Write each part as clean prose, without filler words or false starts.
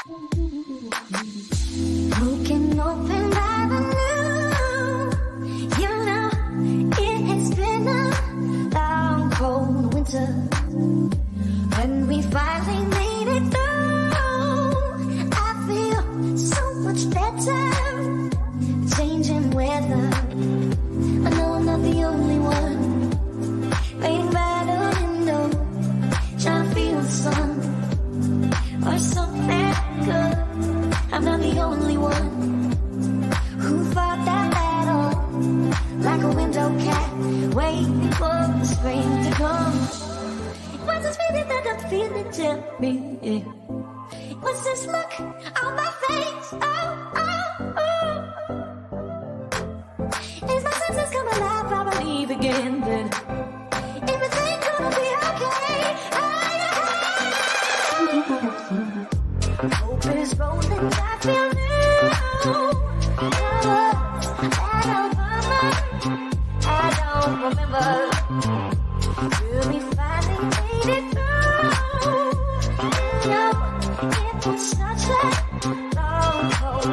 Broken open by the noon. You know, it has been a long, cold winter. When we finally made it through, I feel so much better. Changing weather. I know I'm not the only one. Waiting by the window, trying to feel the sun. Or something good. I'm not the only one who fought that battle like a window cat, waiting for the spring to come. What's this feeling that I'm feeling? Tell me. What's this look on my face? Is my senses come alive? I believe again that everything's gonna be okay. Hope is rolling, I feel new. I don't remember. Till we finally made it through. You know, it was such a long, cold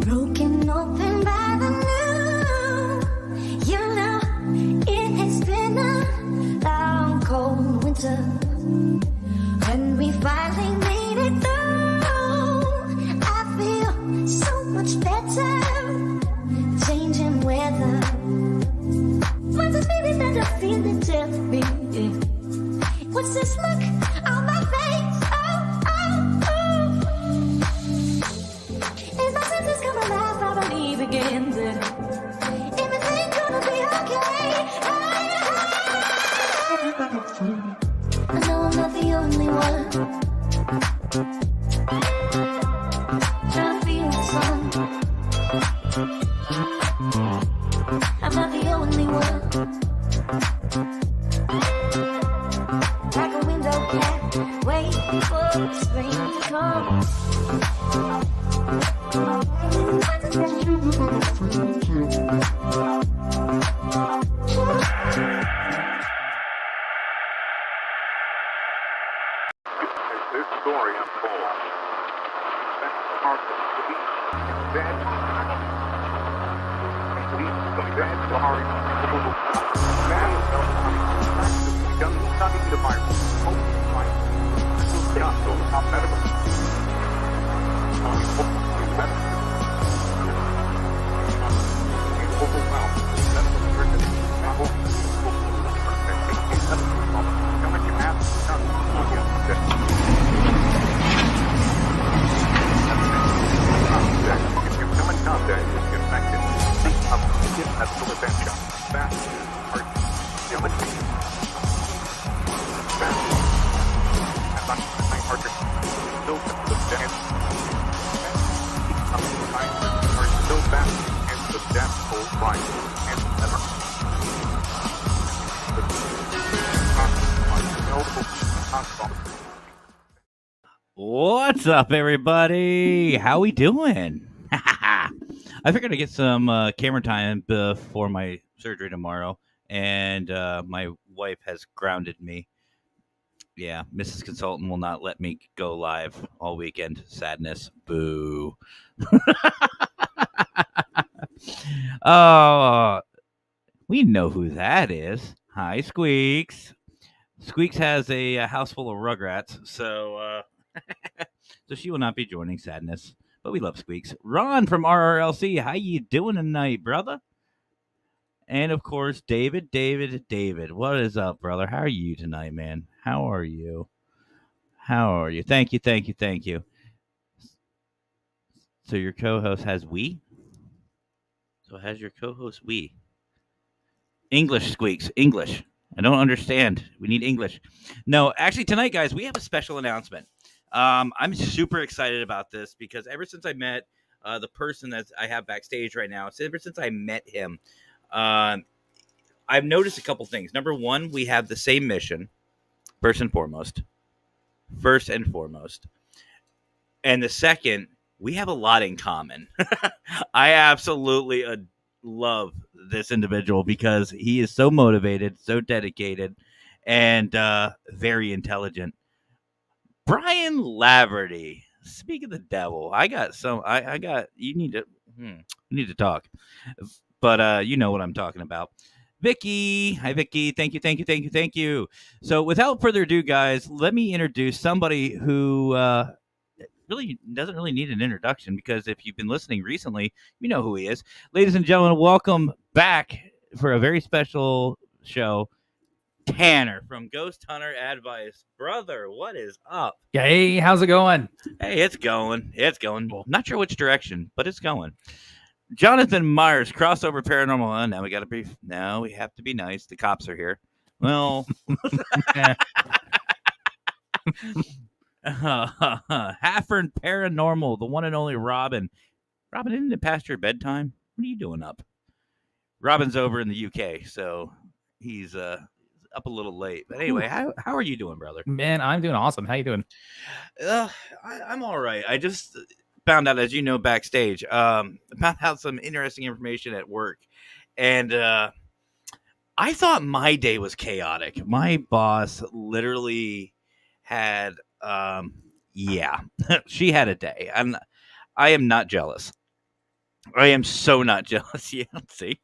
broken open by the noon. You know, it has been a long, cold winter. When we finally made it through, I feel so much better. Changing weather. What's this feeling that I'm feeling? Tell me. What's this look on my face? Is my senses come alive? I believe again that everything's gonna be okay. I know I'm not the only one trying to feel the sun. I'm not the only one. Like a window cat, waiting for the spring to come. As this story unfolds, that's part of the beach and then that's the heart man has begun studying the Bible, hoping life not so how medical. If you come in contact with the infected, think of immediate medical attention. Fast, hard, imaging. Fast. And not my harder. Still the dead. Are still basking in the death cold light and never. What's up, everybody? How we doing? I figured I'd get some camera time before my surgery tomorrow, and my wife has grounded me. Yeah, Mrs. Consultant will not let me go live all weekend. Sadness. Boo. Oh, we know who that is. Hi, Squeaks. Squeaks has a house full of rugrats, so so she will not be joining Sadness. But we love Squeaks. Ron from RRLC, how you doing tonight, brother? And of course, David. What is up, brother? How are you tonight, man? How are you? Thank you. So your co-host has we? So has your co-host we? English, Squeaks, English. I don't understand. We need English. No, actually, tonight, guys, we have a special announcement. I'm super excited about this because ever since I met the person that I have backstage right now, ever since I met him, I've noticed a couple things. Number one, we have the same mission, first and foremost. And the second, we have a lot in common. I absolutely love this individual because he is so motivated, so dedicated, and very intelligent. Brian Laverty. Speak of the devil. I got you need to talk. But you know what I'm talking about. Vicky. Hi, Vicky. Thank you. So without further ado, guys, let me introduce somebody who really doesn't really need an introduction, because if you've been listening recently, you know who he is. Ladies and gentlemen, welcome back for a very special show, Tanner from Ghost Hunter Advice. Brother, what is up? Hey, how's it going? Hey, it's going. Cool. Not sure which direction, but it's going. Jonathan Myers, crossover paranormal. Now we got to be. Now we have to be nice. The cops are here. Well, Haffern Paranormal, the one and only Robin. Robin, isn't it past your bedtime? What are you doing up? Robin's over in the UK, so he's up a little late. But anyway, how are you doing, brother? Man, I'm doing awesome. How you doing? I'm all right. I just found out, as you know, backstage, found out some interesting information at work, and I thought my day was chaotic. My boss literally had, she had a day. I am not jealous. I am so not jealous. Yeah, see.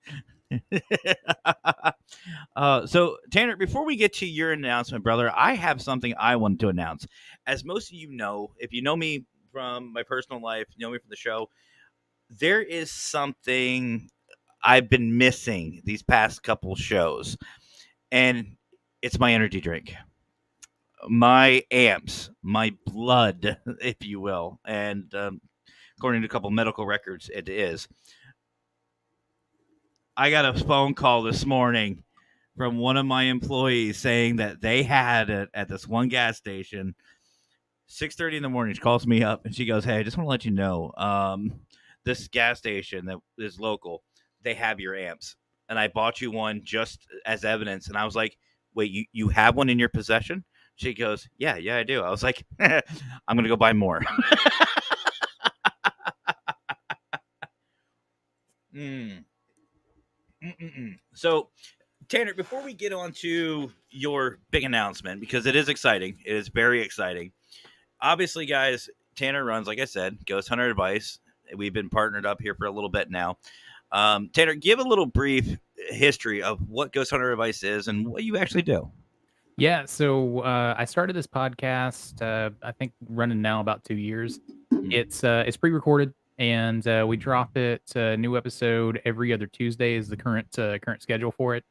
So Tanner, before we get to your announcement, brother, I have something I wanted to announce. As most of you know, if you know me from my personal life, you know me from the show, there is something I've been missing these past couple shows, and it's my energy drink, my amps, my blood, if you will, and according to a couple medical records, it is. I got a phone call this morning from one of my employees saying that they had it at this one gas station. 6:30 in the morning, she calls me up and she goes, "Hey, I just want to let you know, this gas station that is local, they have your amps, and I bought you one just as evidence." And I was like, "Wait, you have one in your possession?" She goes, "Yeah, I do." I was like, "I'm gonna go buy more." So, Tanner, before we get on to your big announcement, because it is exciting, it is very exciting. Obviously, guys, Tanner runs, like I said, Ghost Hunter Advice. We've been partnered up here for a little bit now. Tanner, give a little brief history of what Ghost Hunter Advice is and what you actually do. Yeah, so I started this podcast, I think running now about 2 years. It's pre-recorded, and we drop it, new episode every other Tuesday is the current schedule for it.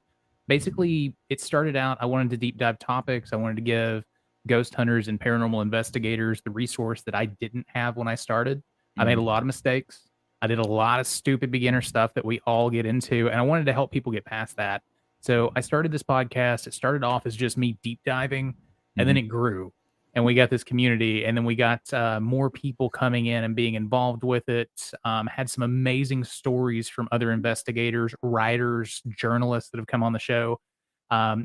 Basically, it started out, I wanted to deep dive topics. I wanted to give ghost hunters and paranormal investigators the resource that I didn't have when I started. I made a lot of mistakes. I did a lot of stupid beginner stuff that we all get into, and I wanted to help people get past that. So I started this podcast. It started off as just me deep diving, and then it grew, and we got this community, and then we got more people coming in and being involved with it. Had some amazing stories from other investigators, writers, journalists that have come on the show.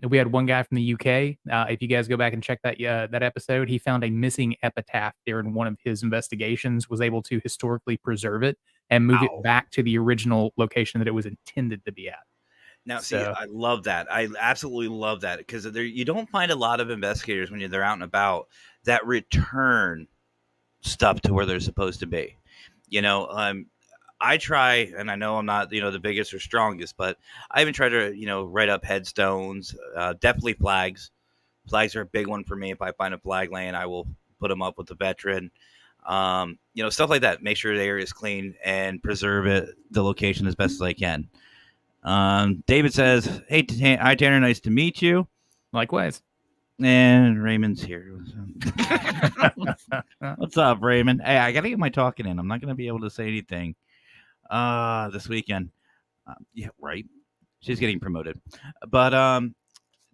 We had one guy from the UK. If you guys go back and check that episode, he found a missing epitaph during one of his investigations, was able to historically preserve it and move it back to the original location that it was intended to be at. Now, see, I love that. I absolutely love that, because you don't find a lot of investigators when they're out and about that return stuff to where they're supposed to be. You know, I try, and I know I'm not, the biggest or strongest, but I even try to, write up headstones, definitely flags. Flags are a big one for me. If I find a flag laying, I will put them up with the veteran. Stuff like that. Make sure the area is clean and preserve the location as best as I can. David says, "Hey, hi, Tanner. Nice to meet you." Likewise. And Raymond's here. What's up, Raymond? Hey, I got to get my talking in. I'm not going to be able to say anything this weekend. Yeah, right. She's getting promoted. But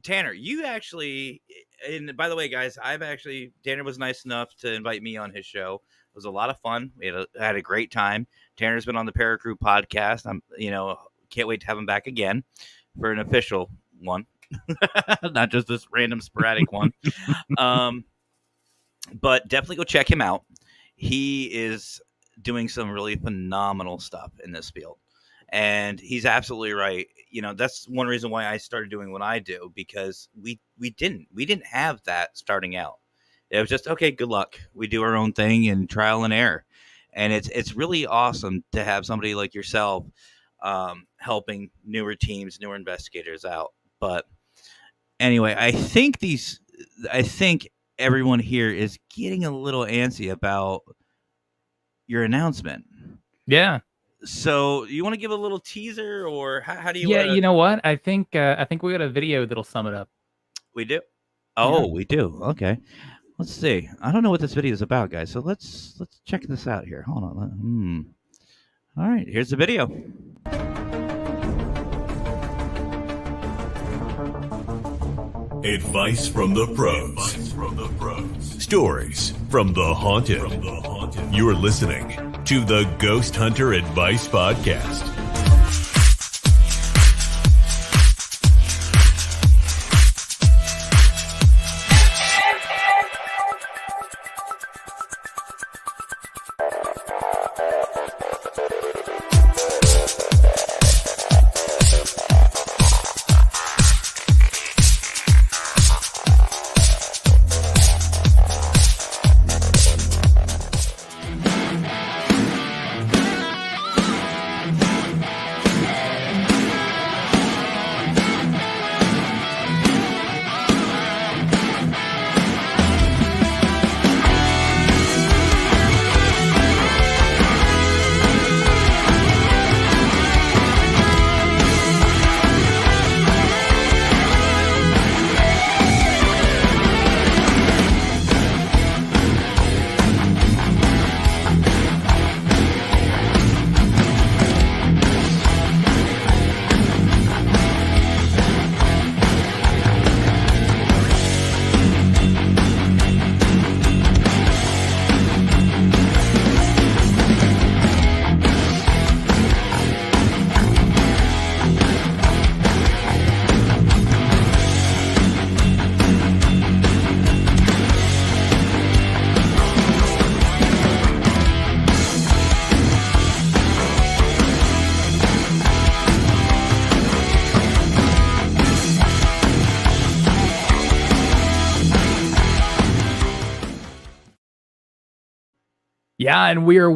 Tanner, you actually, and by the way, guys, Tanner was nice enough to invite me on his show. It was a lot of fun. We had a great time. Tanner's been on the Paracrew podcast. Can't wait to have him back again. for an official one, not just this random sporadic one. But definitely go check him out. He is doing some really phenomenal stuff in this field. And he's absolutely right. That's one reason why I started doing what I do, because we didn't have that starting out. It was just, okay, good luck. We do our own thing and trial and error. And it's really awesome to have somebody like yourself helping newer teams, newer investigators out. But anyway, I think everyone here is getting a little antsy about your announcement. Yeah. So you want to give a little teaser, or how do you? Yeah, you know what? I think we got a video that'll sum it up. We do. Oh, we do. Okay. Let's see. I don't know what this video is about, guys. So let's check this out here. Hold on. All right. Here's the video. Advice from the pros. Stories from the haunted. You're listening to the Ghost Hunter Advice Podcast. Yeah, and we're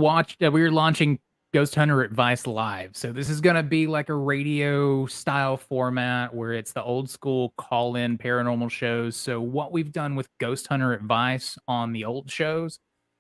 launching Ghost Hunter Advice Live. So this is going to be like a radio style format where it's the old school call-in paranormal shows. So what we've done with Ghost Hunter Advice on the old shows,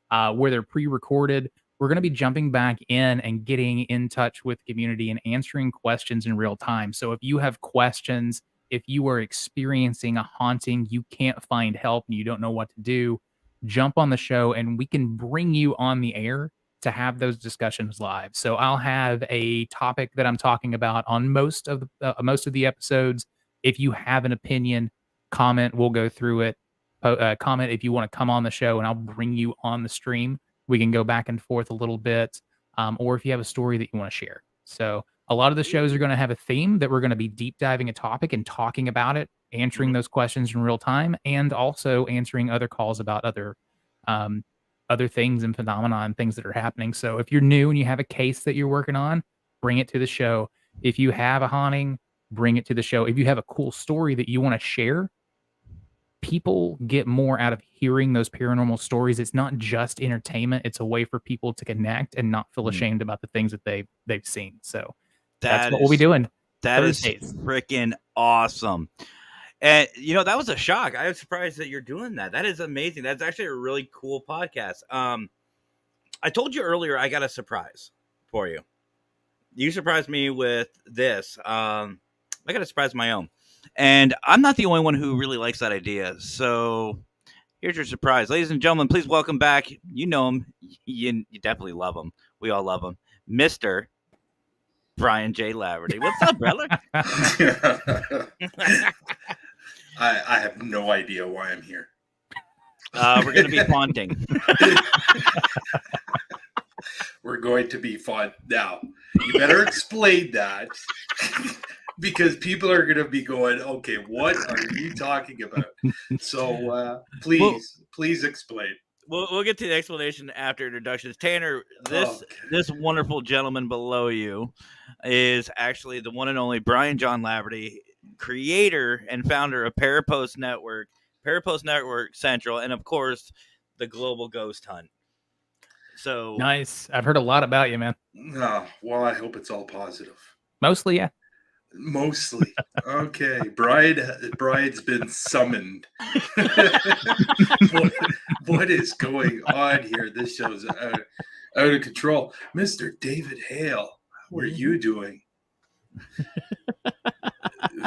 where they're pre-recorded, we're going to be jumping back in and getting in touch with the community and answering questions in real time. So if you have questions, if you are experiencing a haunting, you can't find help and you don't know what to do, jump on the show and we can bring you on the air to have those discussions live. So I'll have a topic that I'm talking about on most of the episodes. If you have an opinion, comment, we'll go through it. Comment if you want to come on the show and I'll bring you on the stream. We can go back and forth a little bit, or if you have a story that you want to share. So a lot of the shows are going to have a theme that we're going to be deep diving a topic and talking about it, answering those questions in real time, and also answering other calls about other things and phenomena and things that are happening. So if you're new and you have a case that you're working on, bring it to the show. If you have a haunting, bring it to the show. If you have a cool story that you want to share, people get more out of hearing those paranormal stories. It's not just entertainment. It's a way for people to connect and not feel ashamed about the things that they've seen. So that's what we'll be doing. That is freaking awesome. And, that was a shock. I was surprised that you're doing that. That is amazing. That's actually a really cool podcast. I told you earlier I got a surprise for you. You surprised me with this. I got a surprise of my own. And I'm not the only one who really likes that idea. So here's your surprise. Ladies and gentlemen, please welcome back. You know him. You definitely love him. We all love him. Mr. Brian J. Laverty. What's up, brother? I have no idea why I'm here. We're going to be faunting. We're going to be fun. Now, you better explain that. because people are going to be going, okay, what are you talking about? So please explain. We'll get to the explanation after introductions. Tanner, this Okay. wonderful gentleman below you is actually the one and only Brian John Laverty, creator and founder of Parapost Network Central, and of course the Global Ghost Hunt. So Nice. I've heard a lot about you, man. Oh, well, I hope it's all positive. Mostly, yeah. Mostly. Okay. Bride's been summoned. what is going on here? This show's out of control. Mr. David Hale, how are you doing?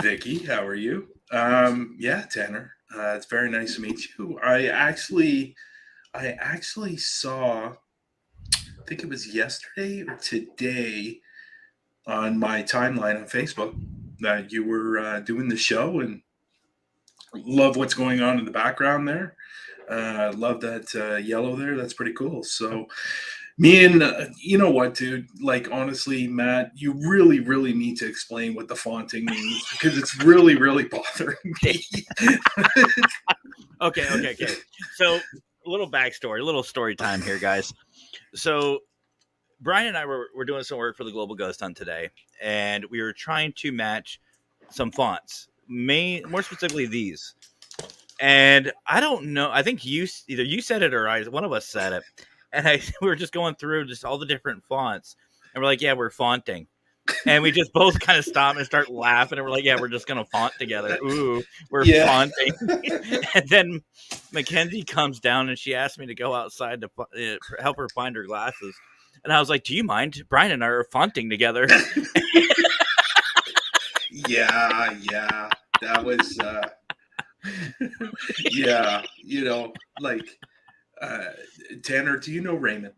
Vicky, how are you? Yeah, Tanner. It's very nice to meet you. I actually saw, I think it was yesterday or today, on my timeline on Facebook that you were doing the show, and love what's going on in the background there. Love that yellow there. That's pretty cool. So me and you know what, dude, like, honestly, Matt, you really, really need to explain what the faunting means, because it's really, really bothering me. Okay. So a little backstory, a little story time here, guys. So Brian and I were doing some work for the Global Ghost Hunt today, and we were trying to match some fonts, more specifically these. And I don't know, I think either you said it or one of us said it, and we were just going through just all the different fonts, and we're like, yeah, we're faunting. And we just both kind of stop and start laughing, and we're like, yeah, we're just going to font together. Ooh, we're faunting. And then Mackenzie comes down, and she asked me to go outside to help her find her glasses. And I was like, do you mind? Brian and I are faunting together. Yeah, that was yeah, like, Tanner, do you know Raymond?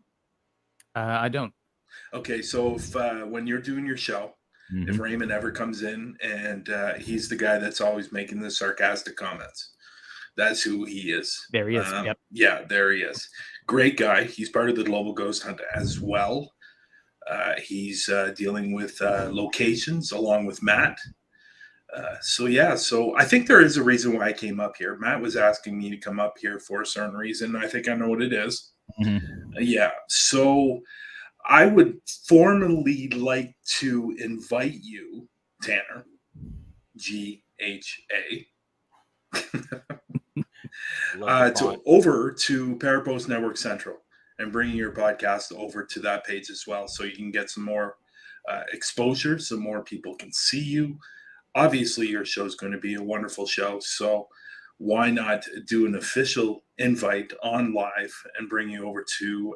I don't. Okay, so if when you're doing your show, if Raymond ever comes in, and he's the guy that's always making the sarcastic comments, that's who he is. There he is. Yep. Yeah, there he is. Great guy. He's part of the Global Ghost Hunt as well. He's dealing with locations along with Matt. So I think there is a reason why I came up here. Matt was asking me to come up here for a certain reason. I think I know what it is. Yeah. So I would formally like to invite you, Tanner, GHA, over to Parapost Network Central, and bringing your podcast over to that page as well, so you can get some more exposure, so more people can see you. Obviously, your show is going to be a wonderful show, so why not do an official invite on live and bring you over to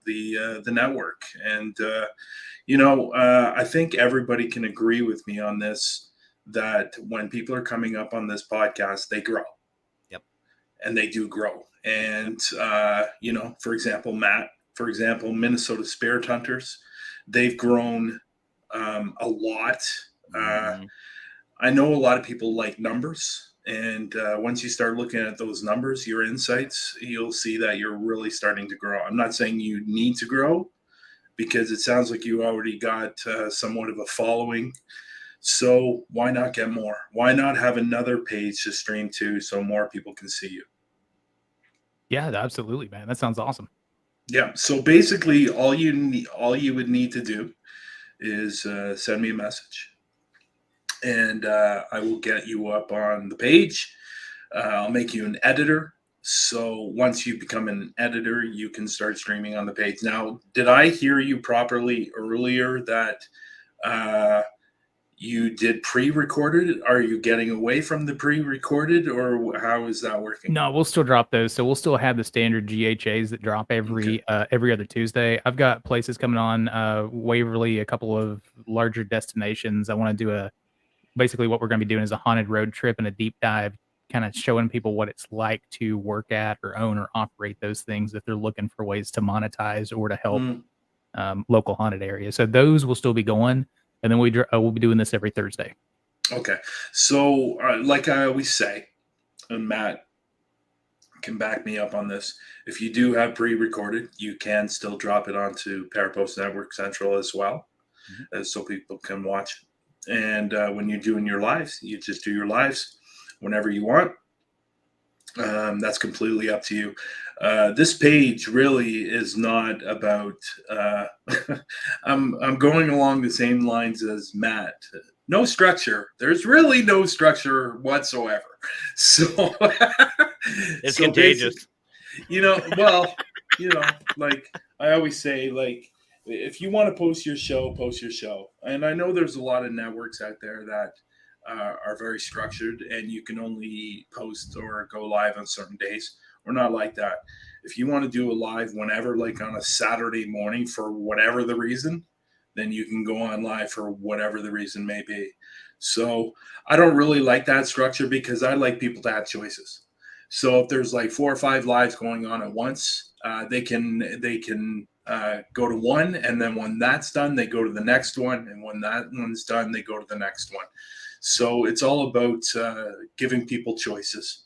the network? And I think everybody can agree with me on this, that when people are coming up on this podcast, they grow. Yep. And they do grow. And for example, Matt, Minnesota Spirit Hunters, they've grown a lot. I know a lot of people like numbers, and once you start looking at those numbers, your insights, you'll see that you're really starting to grow. I'm not saying you need to grow, because it sounds like you already got somewhat of a following. So why not get more? Why not have another page to stream to, so more people can see you? Yeah, absolutely, man. That sounds awesome. Yeah. So basically, all you would need to do is send me a message, and I will get you up on the page. I'll make you an editor. So once you become an editor, you can start streaming on the page. Now, did I hear you properly earlier that you did pre-recorded? Are you getting away from the pre-recorded, or how is that working? No, we'll still drop those. So we'll still have the standard GHAs that drop every other Tuesday. I've got places coming on, Waverly, a couple of larger destinations. I want to do basically what we're going to be doing is a haunted road trip and a deep dive, kind of showing people what it's like to work at or own or operate those things if they're looking for ways to monetize or to help local haunted areas. So those will still be going. And then we'll be doing this every Thursday. Okay. So like I always say, and Matt can back me up on this, if you do have pre-recorded, you can still drop it onto Parapost Network Central as well, so people can watch And when you're doing your lives, you just do your lives whenever you want. That's completely up to you. This page really is not about. I'm going along the same lines as Matt. No structure. There's really no structure whatsoever. So It's so contagious. well, like I always say, like if you want to post your show, post your show. And I know there's a lot of networks out there that are very structured and you can only post or go live on certain days. We're not like that. If you want to do a live whenever, like on a Saturday morning for whatever the reason, then you can go on live for whatever the reason may be. So I don't really like that structure because I like people to have choices. So if there's like 4 or 5 lives going on at once, they can go to one, and then when that's done, they go to the next one, and when that one's done, they go to the next one. So it's all about giving people choices.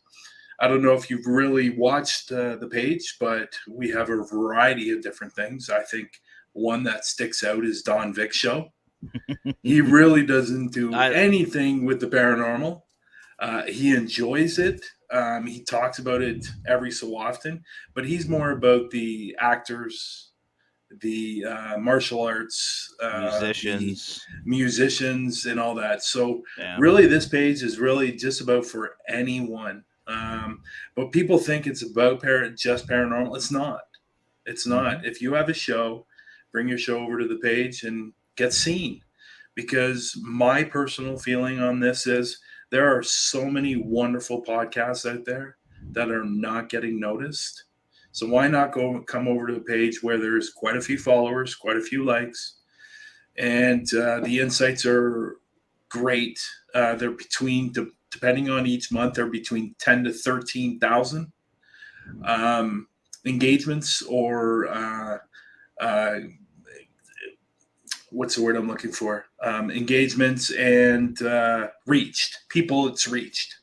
I don't know if you've really watched the page, but we have a variety of different things. I think one that sticks out is Don Vick's show. He really doesn't do anything with the paranormal. He enjoys it. He talks about it every so often, but he's more about the actors, the martial arts, musicians, and all that. So really, this page is really just about for anyone. But people think it's about just paranormal. It's not. It's not. Mm-hmm. If you have a show, bring your show over to the page and get seen. Because my personal feeling on this is there are so many wonderful podcasts out there that are not getting noticed. So why not come over to a page where there's quite a few followers, quite a few likes, and the insights are great. They're depending on each month, they're between 10 to 13,000 engagements or what's the word I'm looking for? Engagements and reached people. It's reached.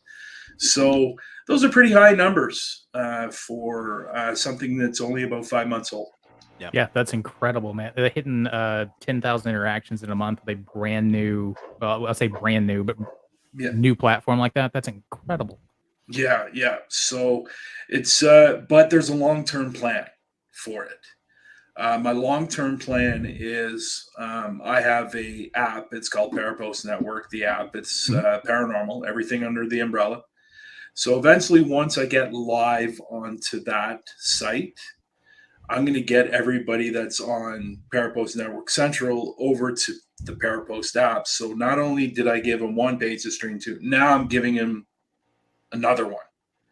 So those are pretty high numbers for something that's only about 5 months old. Yeah, that's incredible, man. They're hitting 10,000 interactions in a month with a brand new, well, I'll say brand new, but new platform like that. That's incredible. Yeah. So it's, but there's a long-term plan for it. My long-term plan is I have a app. It's called Parapost Network. The app. It's paranormal. Everything under the umbrella. So eventually, once I get live onto that site, I'm going to get everybody that's on Parapost Network Central over to the Parapost app. So not only did I give him one page to stream to, now I'm giving him another one.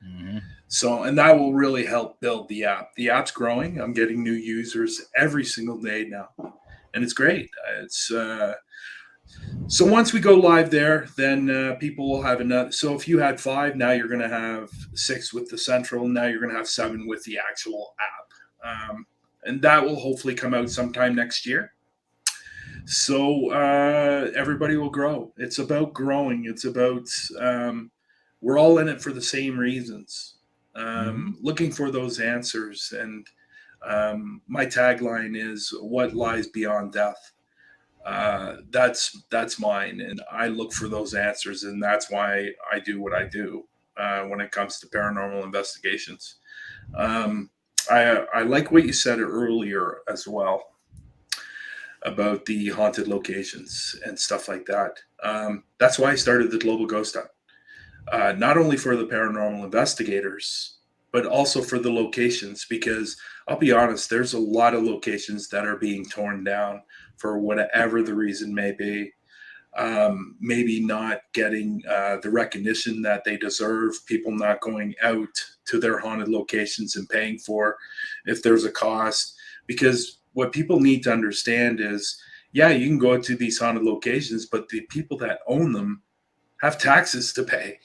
Mm-hmm. So, and that will really help build the app. The app's growing. I'm getting new users every single day now, and it's great. It's so once we go live there, then people will have another. So if you had 5, now you're going to have 6 with the Central. Now you're going to have 7 with the actual app, and that will hopefully come out sometime next year. So everybody will grow. It's about growing. It's about we're all in it for the same reasons. Looking for those answers. And my tagline is what lies beyond death. That's mine. And I look for those answers. And that's why I do what I do when it comes to paranormal investigations. I like what you said earlier as well about the haunted locations and stuff like that. That's why I started the Global Ghost Hunt. Not only for the paranormal investigators, but also for the locations, because I'll be honest, there's a lot of locations that are being torn down for whatever the reason may be. Maybe not getting the recognition that they deserve, people not going out to their haunted locations and paying for if there's a cost. Because what people need to understand is, yeah, you can go to these haunted locations, but the people that own them have taxes to pay.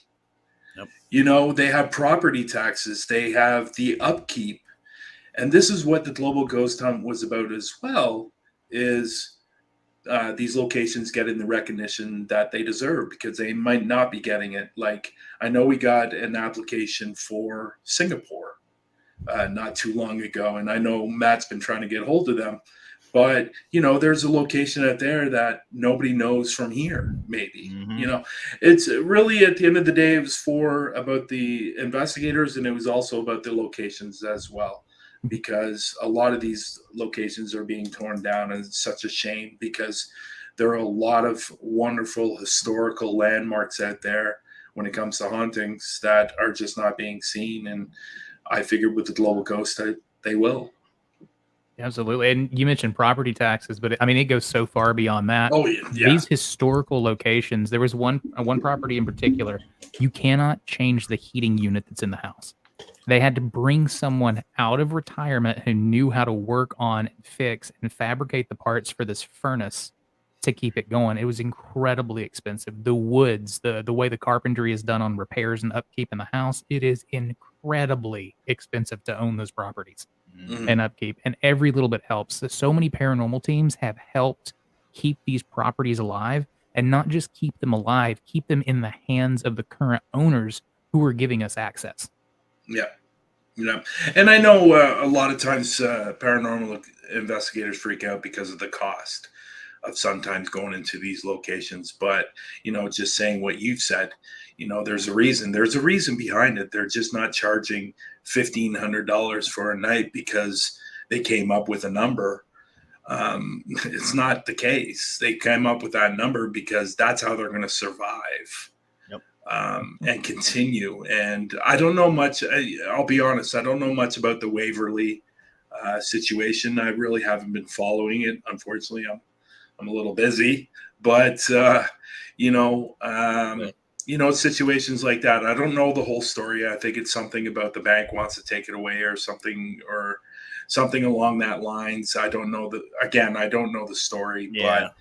Yep. They have property taxes, they have the upkeep. And this is what the Global Ghost Hunt was about as well, is these locations getting the recognition that they deserve, because they might not be getting it. Like, I know we got an application for Singapore not too long ago, and I know Matt's been trying to get hold of them, But, there's a location out there that nobody knows from here, maybe. It's really, at the end of the day, it was about the investigators, and it was also about the locations as well, because a lot of these locations are being torn down, and it's such a shame, because there are a lot of wonderful historical landmarks out there when it comes to hauntings that are just not being seen. And I figured with the Global Ghost, they will. Absolutely. And you mentioned property taxes, but I mean, it goes so far beyond that. Oh, yeah. These historical locations, there was one property in particular, you cannot change the heating unit that's in the house. They had to bring someone out of retirement who knew how to work on, fix, and fabricate the parts for this furnace to keep it going. It was incredibly expensive. The woods, the way the carpentry is done on repairs and upkeep in the house, it is incredibly expensive to own those properties and upkeep. And every little bit helps. So many paranormal teams have helped keep these properties alive, and not just keep them alive, keep them in the hands of the current owners who are giving us access. Yeah. And I know a lot of times paranormal investigators freak out because of the cost of sometimes going into these locations. But, just saying what you've said, there's a reason. There's a reason behind it. They're just not charging $1,500 for a night because they came up with a number. It's not the case. They came up with that number because that's how they're going to survive. And continue. And I don't know much. I'll be honest. I don't know much about the Waverly situation. I really haven't been following it. Unfortunately, I'm a little busy. But situations like that. I don't know the whole story. I think it's something about the bank wants to take it away, or something along that lines. I don't know I don't know the story, but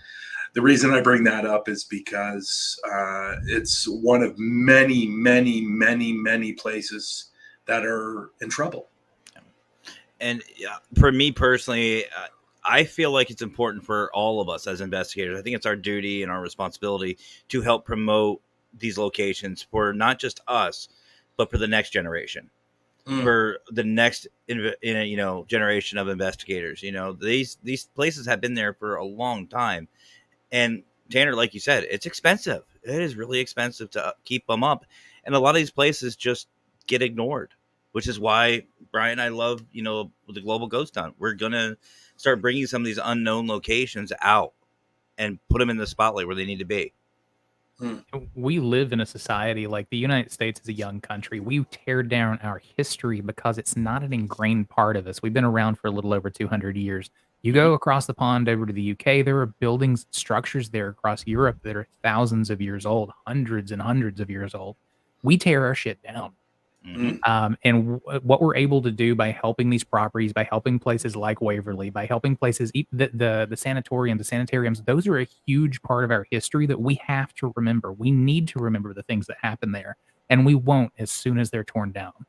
the reason I bring that up is because it's one of many, many, many, many places that are in trouble. And for me personally, I feel like it's important for all of us as investigators. I think it's our duty and our responsibility to help promote these locations for not just us, but for the next generation, for the next generation of investigators. These places have been there for a long time. And Tanner, like you said, it's expensive. It is really expensive to keep them up. And a lot of these places just get ignored, which is why Brian and I love, the Global Ghost Hunt. We're going to start bringing some of these unknown locations out and put them in the spotlight where they need to be. We live in a society, like the United States is a young country. We tear down our history because it's not an ingrained part of us. We've been around for a little over 200 years. You go across the pond over to the UK, there are buildings, structures there across Europe that are thousands of years old, hundreds and hundreds of years old. We tear our shit down. And what we're able to do by helping these properties, by helping places like Waverly, by helping places, the sanatorium, the sanitariums, those are a huge part of our history that we have to remember. We need to remember the things that happen there, and we won't as soon as they're torn down.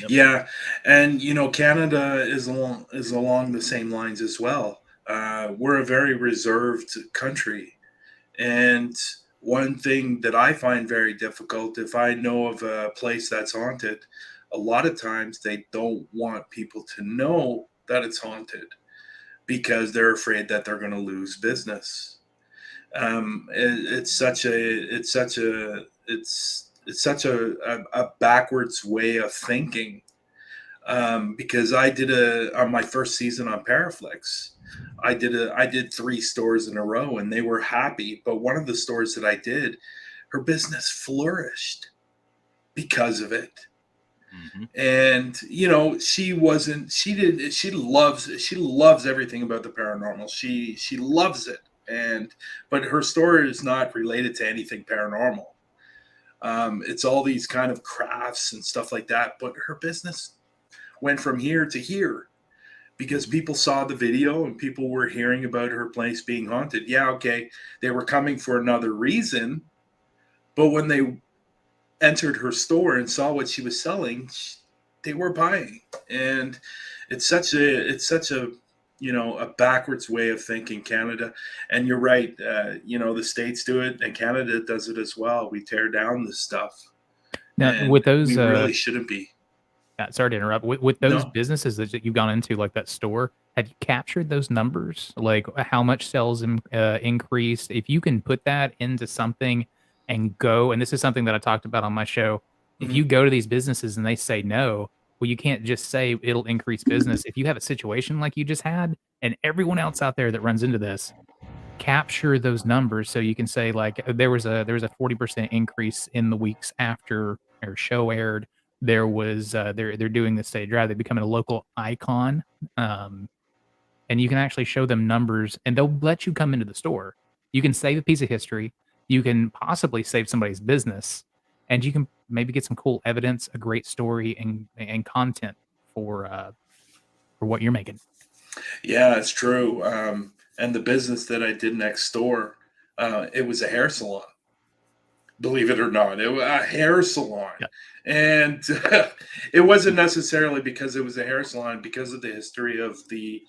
Yeah, and Canada is along the same lines as well. We're a very reserved country, and one thing that I find very difficult, if I know of a place that's haunted, a lot of times they don't want people to know that it's haunted because they're afraid that they're going to lose business. It's such a backwards way of thinking. Because I did on my first season on Paraflix, I did 3 stores in a row, and they were happy. But one of the stores that I did, her business flourished because of it. And she loves everything about the paranormal. She loves it. But her store is not related to anything paranormal. It's all these kind of crafts and stuff like that. But her business went from here to here because people saw the video and people were hearing about her place being haunted. Yeah, okay, they were coming for another reason, but when they entered her store and saw what she was selling, they were buying. And it's such a a backwards way of thinking, Canada. And you're right, the States do it, and Canada does it as well. We tear down this stuff. Now, with those, we really shouldn't be. Sorry to interrupt. With those businesses that you've gone into, like that store, Have you captured those numbers? Like how much sales increased? If you can put that into something and go, and this is something that I talked about on my show. If Mhm. you go to these businesses and they say no, well, you can't just say it'll increase business. If you have a situation like you just had, and everyone else out there that runs into this, capture those numbers so you can say like there was a 40% increase in the weeks after our show aired. There was they're doing this stage drive. They're becoming a local icon. And you can actually show them numbers and they'll let you come into the store. You can save a piece of history. You can possibly save somebody's business and you can maybe get some cool evidence, a great story and content for what you're making. Yeah, it's true. And the business that I did next door, it was a hair salon. Believe it or not, it was a hair salon, Yeah. and it wasn't necessarily because it was a hair salon because of the history of the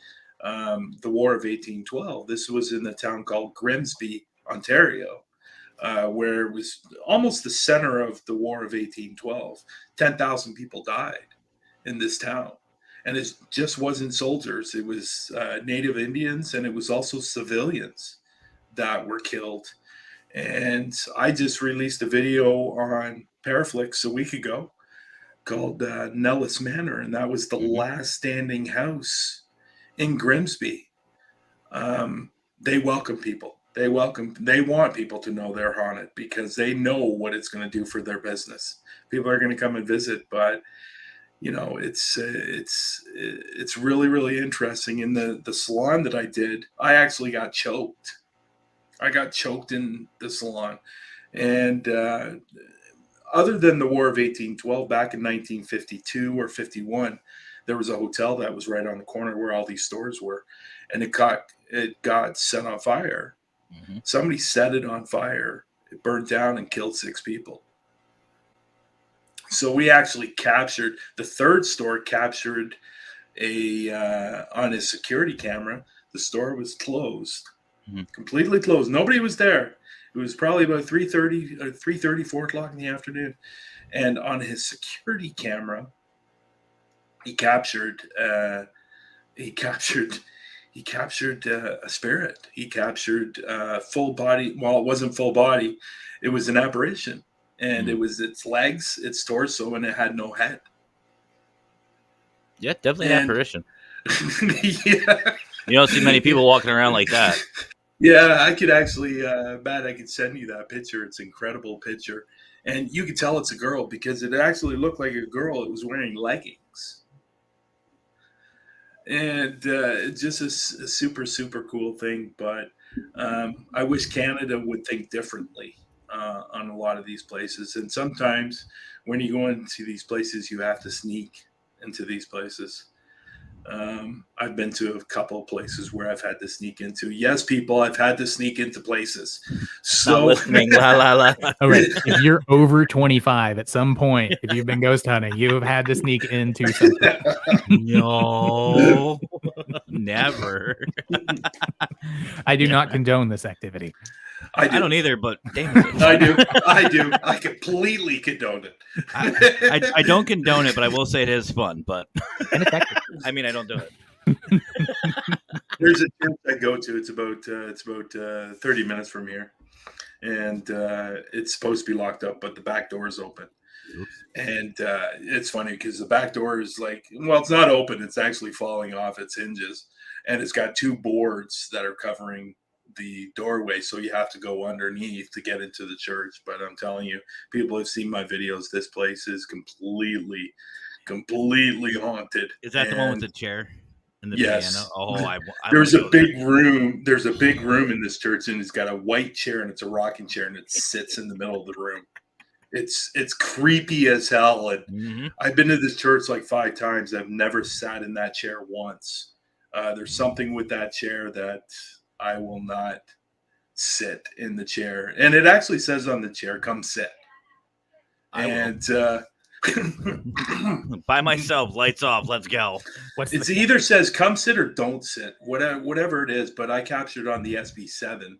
War of 1812. This was in the town called Grimsby, Ontario, where it was almost the center of the War of 1812. 10,000 people died in this town. And it just wasn't soldiers, it was Native Indians and it was also civilians that were killed. And I just released a video on Paraflix a week ago called Nellis Manor, and that was the Mhm. last standing house in Grimsby. They welcome people. They want people to know they're haunted because they know what it's going to do for their business. People are going to come and visit, but it's really really interesting. In the salon that I did, I actually got choked. I got choked in the salon, and other than the War of 1812, back in 1952 or 51, there was a hotel that was right on the corner where all these stores were, and it got set on fire. Mhm. Somebody set it on fire. It burned down and killed 6 people. So we actually captured the third store. Captured a on his security camera. The store was closed, Mhm. completely closed. Nobody was there. It was probably about 3:30 or 3:30, 4 o'clock in the afternoon. And on his security camera, he captured he captured he captured a spirit. He captured full body. Well, it wasn't full body. It was an apparition, and it Mhm. was its legs, its torso, and it had no head. Yeah, definitely an And apparition. yeah, You don't see many people walking around like that. yeah, I could actually, Matt, I could send you that picture. It's an incredible picture. And you could tell it's a girl because it actually looked like a girl. It was wearing leggings. And it's just a super, super cool thing. But I wish Canada would think differently on a lot of these places. And sometimes when you go into these places, you have to sneak into these places. I've been to a couple of places where I've had to sneak into. Yes, people, I've had to sneak into places. Not So listening. La la la. All right. If you're over 25 at some point, if you've been ghost hunting, you have had to sneak into something. No, never. I do not condone this activity. I I do. don't either, but damn it. I do. I do. I completely condone it. I don't condone it, but I will say it is fun. But And effective. I mean, I don't do it. There's a church I go to. It's about 30 minutes from here, and it's supposed to be locked up, but the back door is open. Oops. And it's funny because the back door is like, well, it's not open. It's actually falling off its hinges, and it's got 2 boards that are covering the doorway, so you have to go underneath to get into the church. But I'm telling you, people have seen my videos. This place is completely haunted. Is that the one with And the chair and the yes. piano? Oh, I There's wanna a go there. big room. There's a big room in this church, and it's got a white chair, and it's a rocking chair, and it sits in the middle of the room. It's creepy as hell. And Mhm. I've been to this church like 5 times. I've never sat in that chair once. There's something with that chair that I will not sit in the chair. And it actually says on the chair, "Come sit." I will. And By myself, lights off, let's go. What's it's the either says "Come sit" or "Don't sit," whatever it is. But I captured on the SB7.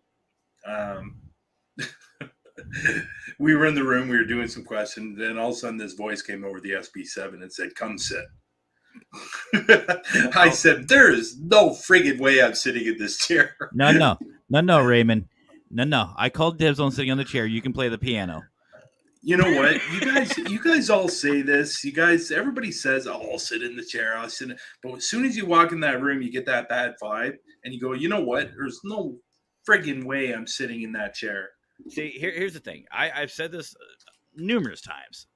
We were in the room, we were doing some questions, and all of a sudden this voice came over the SB7 and said, "Come sit." I said, there is no friggin' way I'm sitting in this chair. No, Raymond. No. I called dibs on sitting on the chair. You can play the piano. You know what? You guys all say this. Everybody says, "Oh, I'll sit in the chair. I'll sit." But as soon as you walk in that room, you get that bad vibe, and you go, "You know what? There's no friggin' way I'm sitting in that chair." See, here's the thing. I've said this numerous times.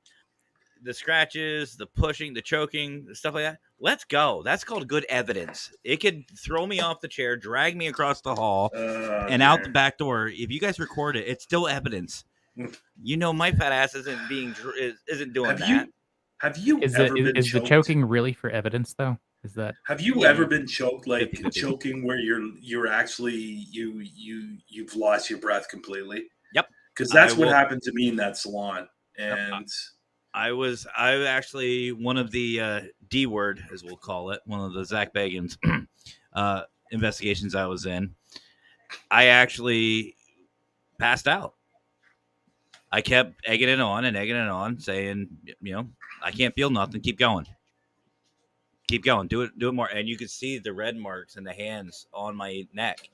The scratches, the pushing, the choking, stuff like that. Let's go. That's called good evidence. It could throw me off the chair, drag me across the hall, and out the back door. If you guys record it, it's still evidence. You know, my fat ass isn't doing that. Have you ever been is choked? the choking really for evidence though? Is that? Have you ever been choked, like choking where you're actually you've lost your breath completely? Yep. Because that's what happened to me in that salon, and I was actually one of the D word, as we'll call it, one of the Zach Bagans investigations I was in. I actually passed out. I kept egging it on, saying, you know, I can't feel nothing. Keep going. Do it more. And you could see the red marks in the hands on my neck.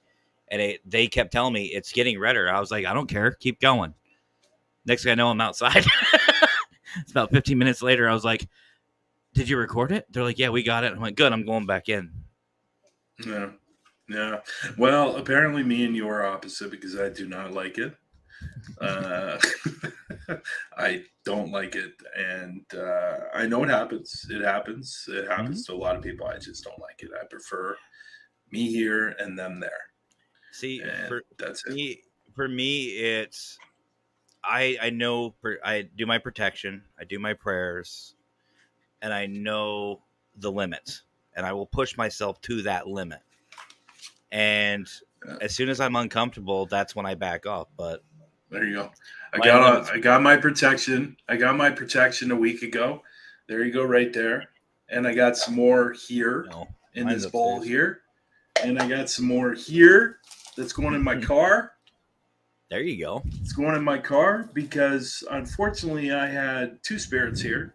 And they kept telling me it's getting redder. I was like, I don't care. Keep going. Next thing I know, I'm outside. It's about 15 minutes later. I was like, did you record it? They're like, yeah, we got it. I'm like, good. I'm going back in. Yeah. Well, apparently me and you are opposite because I do not like it. I don't like it, and I know it happens. It happens to a lot of people. I just don't like it. I prefer me here and them there. See, that's it. For me, it's I know I do my protection, I do my prayers, and I know the limits, and I will push myself to that limit. And as soon as I'm uncomfortable, that's when I back off. But there you go. I got my protection. I got my protection a week ago. There you go, right there. And I got some more here in this bowl here. And I got some more here that's going in my car. There you go. It's going in my car because unfortunately I had two spirits here.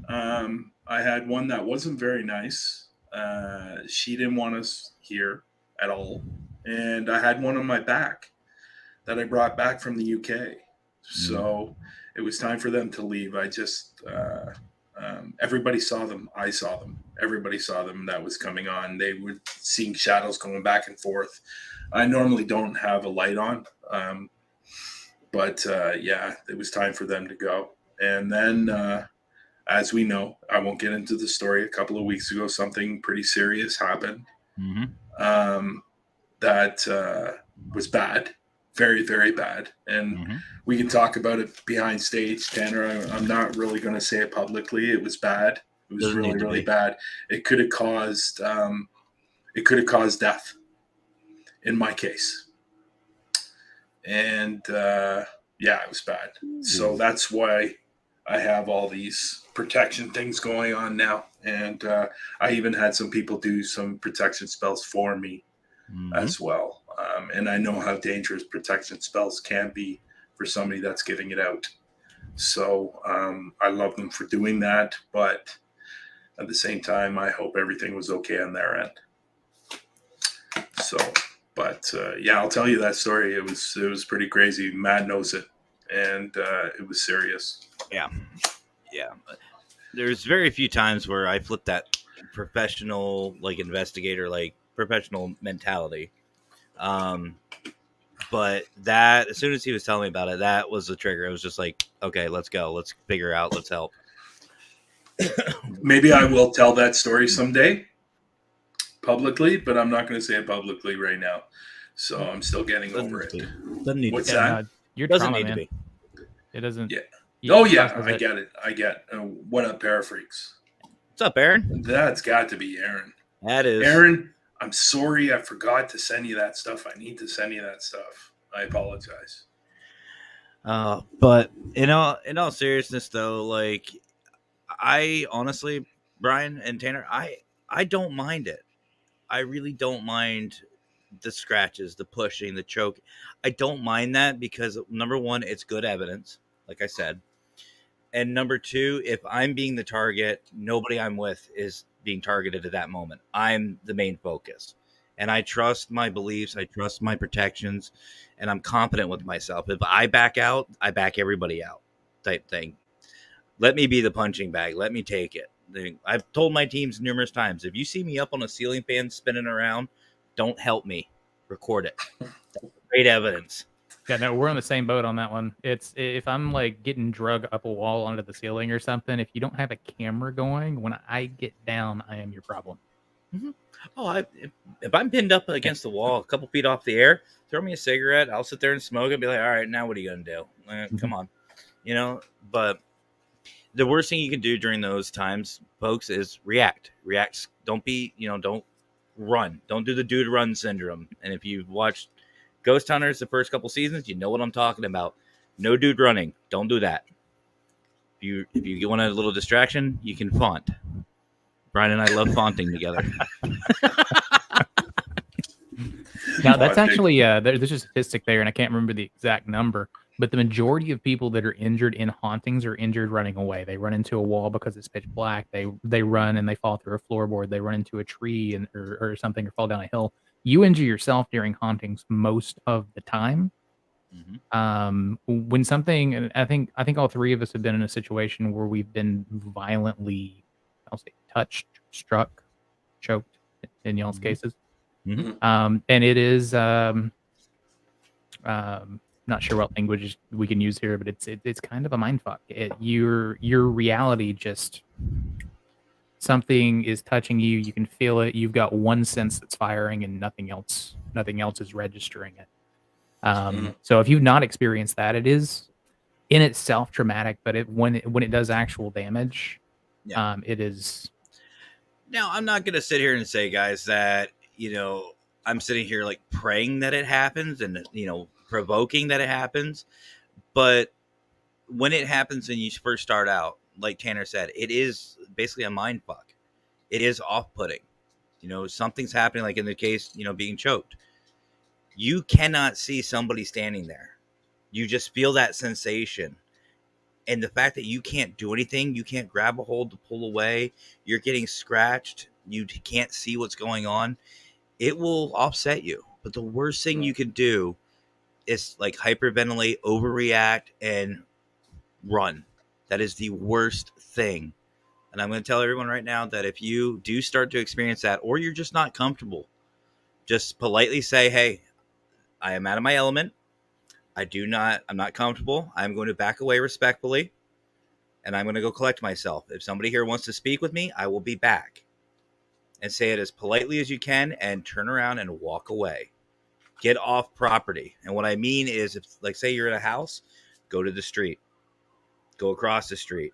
I had one that wasn't very nice. She didn't want us here at all. And I had one on my back that I brought back from the UK. So it was time for them to leave. I just, everybody saw them. I saw them. Everybody saw them that was coming on. They were seeing shadows going back and forth. I normally don't have a light on. But it was time for them to go. And then, as we know, I won't get into the story. A couple of weeks ago, something pretty serious happened. That was bad. Very, very bad. And we can talk about it behind stage, Tanner. I'm not really going to say it publicly. It was bad. It was really, really bad. It could have caused death in my case. And it was bad. So that's why I have all these protection things going on now. And I even had some people do some protection spells for me as well. And I know how dangerous protection spells can be for somebody that's giving it out. So I love them for doing that. But at the same time, I hope everything was okay on their end. So, but I'll tell you that story. It was pretty crazy. Matt knows it. And it was serious. Yeah. There's very few times where I flip that professional, investigator, professional mentality. But that, as soon as he was telling me about it, that was the trigger. It was just like, okay, let's go. Let's figure out. Let's help. Maybe I will tell that story someday publicly, but I'm not going to say it publicly right now. So I'm still getting over it. Doesn't need What's to. that? Your Doesn't trauma, need man. to be. It doesn't. Yeah. I get it. I get. What up, Parafreaks? What's up, Aaron? That's got to be Aaron. That is Aaron. I'm sorry, I forgot to send you that stuff. I need to send you that stuff. I apologize. But in all seriousness, though, I honestly, Brian and Tanner, I don't mind it. I really don't mind the scratches, the pushing, the choke. I don't mind that because, number one, it's good evidence, like I said. And number two, if I'm being the target, nobody I'm with is being targeted at that moment. I'm the main focus. And I trust my beliefs, I trust my protections, and I'm confident with myself. If I back out, I back everybody out type thing. Let me be the punching bag. Let me take it. I've told my teams numerous times, if you see me up on a ceiling fan spinning around, don't help me. Record it. That's great evidence. Yeah, no, we're on the same boat on that one. It's if I'm like getting drug up a wall onto the ceiling or something, if you don't have a camera going, when I get down, I am your problem. Mm-hmm. Oh, if I'm pinned up against the wall a couple feet off the air, throw me a cigarette. I'll sit there and smoke and be like, all right, now what are you going to do? Come on. But the worst thing you can do during those times, folks, is react. Don't be, don't run. Don't do the dude run syndrome. And if you've watched Ghost Hunters the first couple seasons, you know what I'm talking about. No dude running. Don't do that. If you want a little distraction, you can faunt. Brian and I love faunting together. Now, that's actually there's a statistic there, and I can't remember the exact number, but the majority of people that are injured in hauntings are injured running away. They run into a wall because it's pitch black. They run and they fall through a floorboard. They run into a tree or something, or fall down a hill. You injure yourself during hauntings most of the time. When something, and I think all three of us have been in a situation where we've been violently, I'll say, touched, struck, choked in y'all's cases. And it is not sure what language we can use here, but it's kind of a mind fuck. Your reality, just something is touching you. You can feel it. You've got one sense that's firing, and nothing else is registering it. So if you've not experienced that, it is in itself traumatic. But when it does actual damage, it is. Now, I'm not going to sit here and say, guys, that I'm sitting here like praying that it happens and provoking that it happens. But when it happens and you first start out, like Tanner said, it is basically a mind fuck. It is off-putting. Something's happening, like in the case, being choked. You cannot see somebody standing there. You just feel that sensation. And the fact that you can't do anything, you can't grab a hold to pull away, you're getting scratched, you can't see what's going on, it will offset you. But the worst thing you can do is like hyperventilate, overreact, and run. That is the worst thing. And I'm going to tell everyone right now that if you do start to experience that, or you're just not comfortable, just politely say, hey, I am out of my element. I'm not comfortable. I'm going to back away respectfully, and I'm going to go collect myself. If somebody here wants to speak with me, I will be back. And say it as politely as you can, and turn around and walk away. Get off property. And what I mean is, if, like, say you're at a house, go to the street. Go across the street.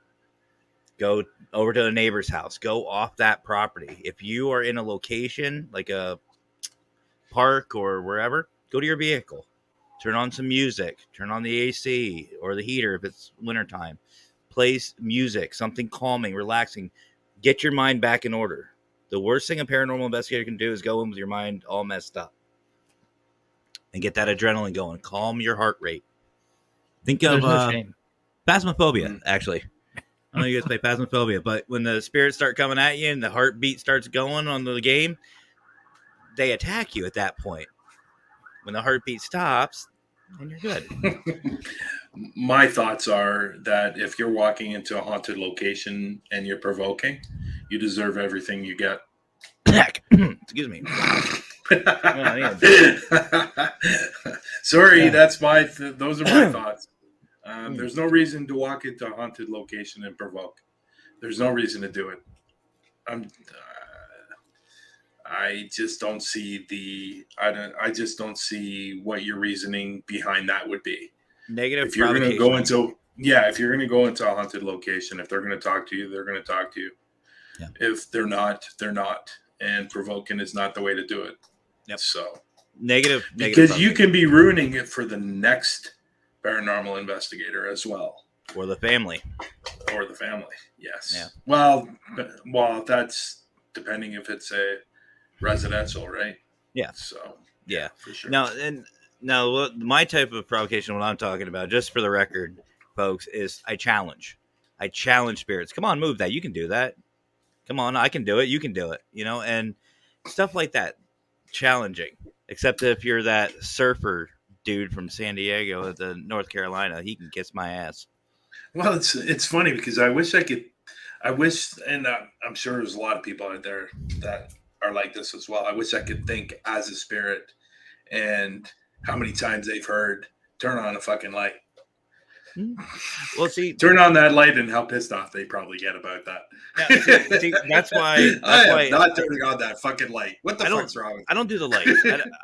Go over to a neighbor's house. Go off that property. If you are in a location, like a park or wherever, go to your vehicle. Turn on some music. Turn on the AC or the heater if it's wintertime. Play music, something calming, relaxing. Get your mind back in order. The worst thing a paranormal investigator can do is go in with your mind all messed up. And get that adrenaline going. Calm your heart rate. Think of Phasmophobia, actually. I don't know if you guys play Phasmophobia, but when the spirits start coming at you and the heartbeat starts going on the game, they attack you at that point. When the heartbeat stops, then you're good. My thoughts are that if you're walking into a haunted location and you're provoking, you deserve everything you get. Excuse me. Sorry, those are my thoughts. There's no reason to walk into a haunted location and provoke. There's no reason to do it. I just don't see I just don't see what your reasoning behind that would be. Negative. If you're going to go into a haunted location, if they're going to talk to you, they're going to talk to you. Yeah. If they're not, they're not. And provoking is not the way to do it. Yep. So negative. Because you can be ruining it for the next paranormal investigator as well. Or the family. Yes. Yeah. Well, that's depending if it's a residential, right? Yeah. So yeah, for sure. Now, my type of provocation, what I'm talking about, just for the record, folks, is I challenge. I challenge spirits. Come on, move that. You can do that. Come on, I can do it. You can do it. And stuff like that. Challenging. Except if you're that surfer dude from San Diego to North Carolina, he can kiss my ass. Well, it's funny because I wish, and I'm sure there's a lot of people out there that are like this as well. I wish I could think as a spirit, and how many times they've heard, turn on a fucking light. Well, see, turn on that light, and how pissed off they probably get about that. Yeah, see, that's why I'm not turning on that fucking light. What the fuck's wrong with you? I don't do the lights.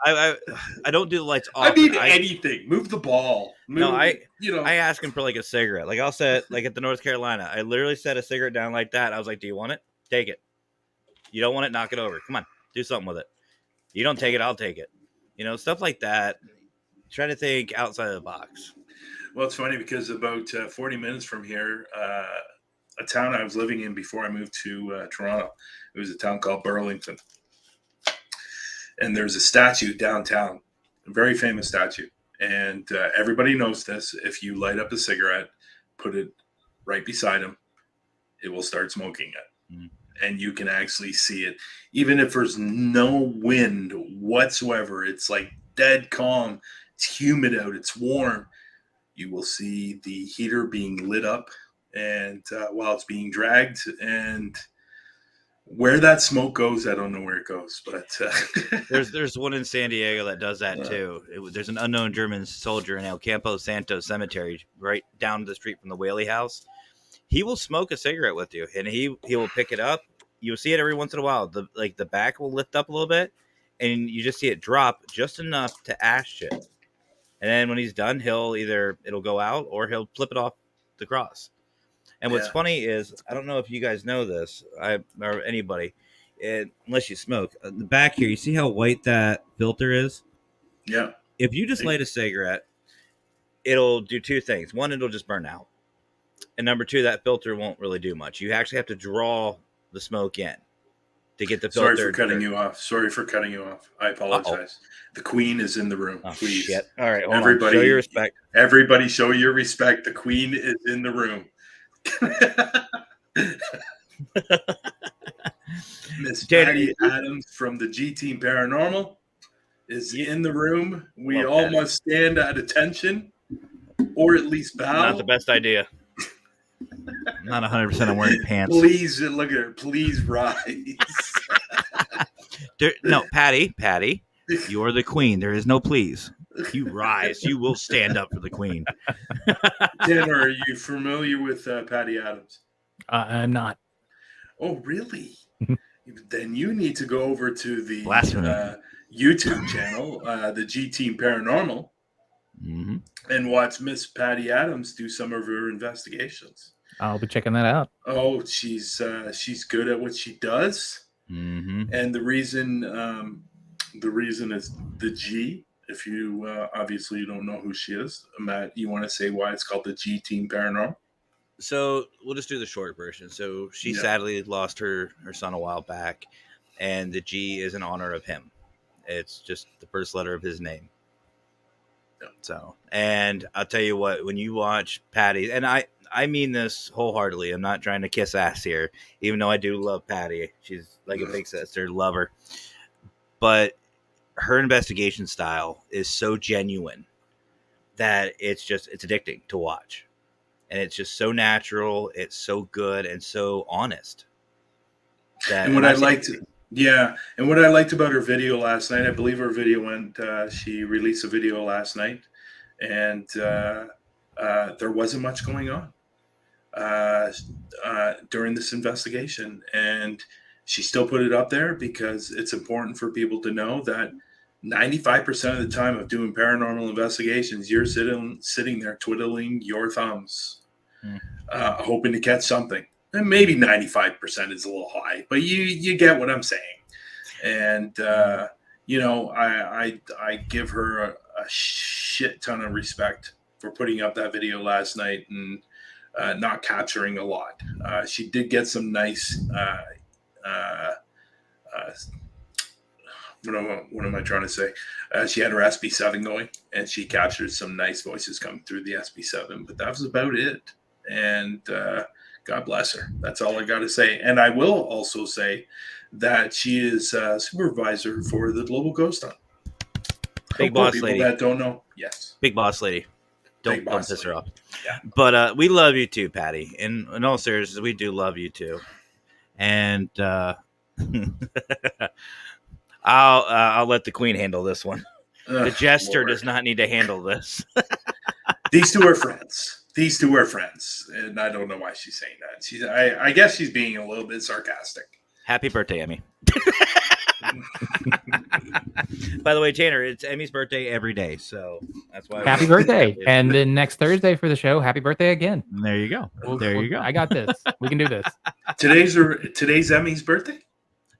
I don't do the lights often. I mean, anything. Move the ball. I ask him for like a cigarette. Like I'll set, like at the North Carolina, I literally set a cigarette down like that. I was like, "Do you want it? Take it. You don't want it? Knock it over. Come on, do something with it. You don't take it, I'll take it. Stuff like that. Try to think outside of the box." Well, it's funny because about 40 minutes from here, a town I was living in before I moved to Toronto, it was a town called Burlington. And there's a statue downtown, a very famous statue. And everybody knows this. If you light up a cigarette, put it right beside him, it will start smoking it. Mm. And you can actually see it. Even if there's no wind whatsoever, it's like dead calm. It's humid out. It's warm. You will see the heater being lit up, and while it's being dragged, and where that smoke goes, I don't know where it goes. But there's one in San Diego that does that too. There's an unknown German soldier in El Campo Santo Cemetery, right down the street from the Whaley House. He will smoke a cigarette with you, and he will pick it up. You'll see it every once in a while. The back will lift up a little bit, and you just see it drop just enough to ash shit. And then when he's done, it'll go out, or he'll flip it off the cross. And what's funny is, I don't know if you guys know this, or anybody, unless you smoke. The back here, you see how white that filter is? Yeah. If you just light a cigarette, it'll do two things. One, it'll just burn out. And number two, that filter won't really do much. You actually have to draw the smoke in to get the filter. Sorry for cutting you off. I apologize. Uh-oh. The Queen is in the room. Oh, please. Shit. All right, everybody, show your respect. Everybody, show your respect. The Queen is in the room. Miss Patty Adams from the G Team Paranormal is in the room. We all must stand at attention, or at least bow. Not the best idea. Not 100%. I'm wearing pants. Please look at her. Please rise. No, Patty. You are the Queen. There is no please. You rise. You will stand up for the Queen. Tanner, are you familiar with Patty Adams? I'm not. Oh, really? Then you need to go over to the YouTube channel, the G Team Paranormal, and watch Miss Patty Adams do some of her investigations. I'll be checking that out. Oh, she's good at what she does, and the reason is the G. If you obviously you don't know who she is, Matt, you want to say why it's called the G Team Paranormal? So we'll just do the short version. So she sadly lost her son a while back, and the G is in honor of him. It's just the first letter of his name. Yeah. So, and I'll tell you what, when you watch Patty, and I mean this wholeheartedly, I'm not trying to kiss ass here, even though I do love Patty. She's like a big sister, love her. But her investigation style is so genuine that it's addicting to watch. And it's just so natural. It's so good and so honest. And what I liked about her video last night, I believe her video she released a video last night, and there wasn't much going on during this investigation. And she still put it up there because it's important for people to know that 95% of the time of doing paranormal investigations, you're sitting there twiddling your thumbs, hoping to catch something. And maybe 95% is a little high, but you get what I'm saying. And I give her a shit ton of respect for putting up that video last night and not capturing a lot. She did get some nice. What am I trying to say? She had her SB7 going, and she captured some nice voices coming through the SB7, but that was about it. And God bless her. That's all I got to say. And I will also say that she is a supervisor for the Global Ghost Hunt. Big For boss people lady. that don't know, yes. Big boss lady. Big Don't boss piss her lady. off. Yeah. But we love you too, Patty. In all seriousness, we do love you too. And I'll let the queen handle this one. The jester Lord. does not need to handle this. These two are friends. These two are friends, and I don't know why she's saying that. I guess she's being a little bit sarcastic. Happy birthday, Emmy. By the way, Tanner, it's Emmy's birthday every day, so that's why. Happy birthday. And then next Thursday for the show, happy birthday again. There you go. There you go. I got this. We can do this. Today's Emmy's birthday?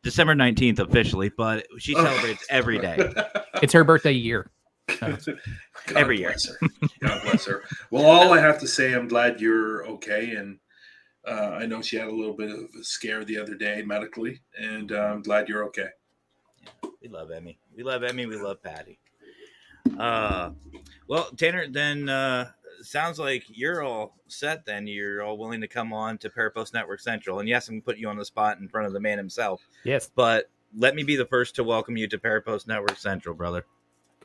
December 19th officially, but she celebrates every day. It's her birthday year. So. Every year. God bless her. Well, all I have to say, I'm glad you're okay. And I know she had a little bit of a scare the other day medically, and I'm glad you're okay. Yeah, we love Emmy. We love Emmy. We love Patty. Well, Tanner, then sounds like you're all set then. You're all willing to come on to Parapost Network Central. And yes, I'm going to put you on the spot in front of the man himself. Yes. But let me be the first to welcome you to Parapost Network Central, brother.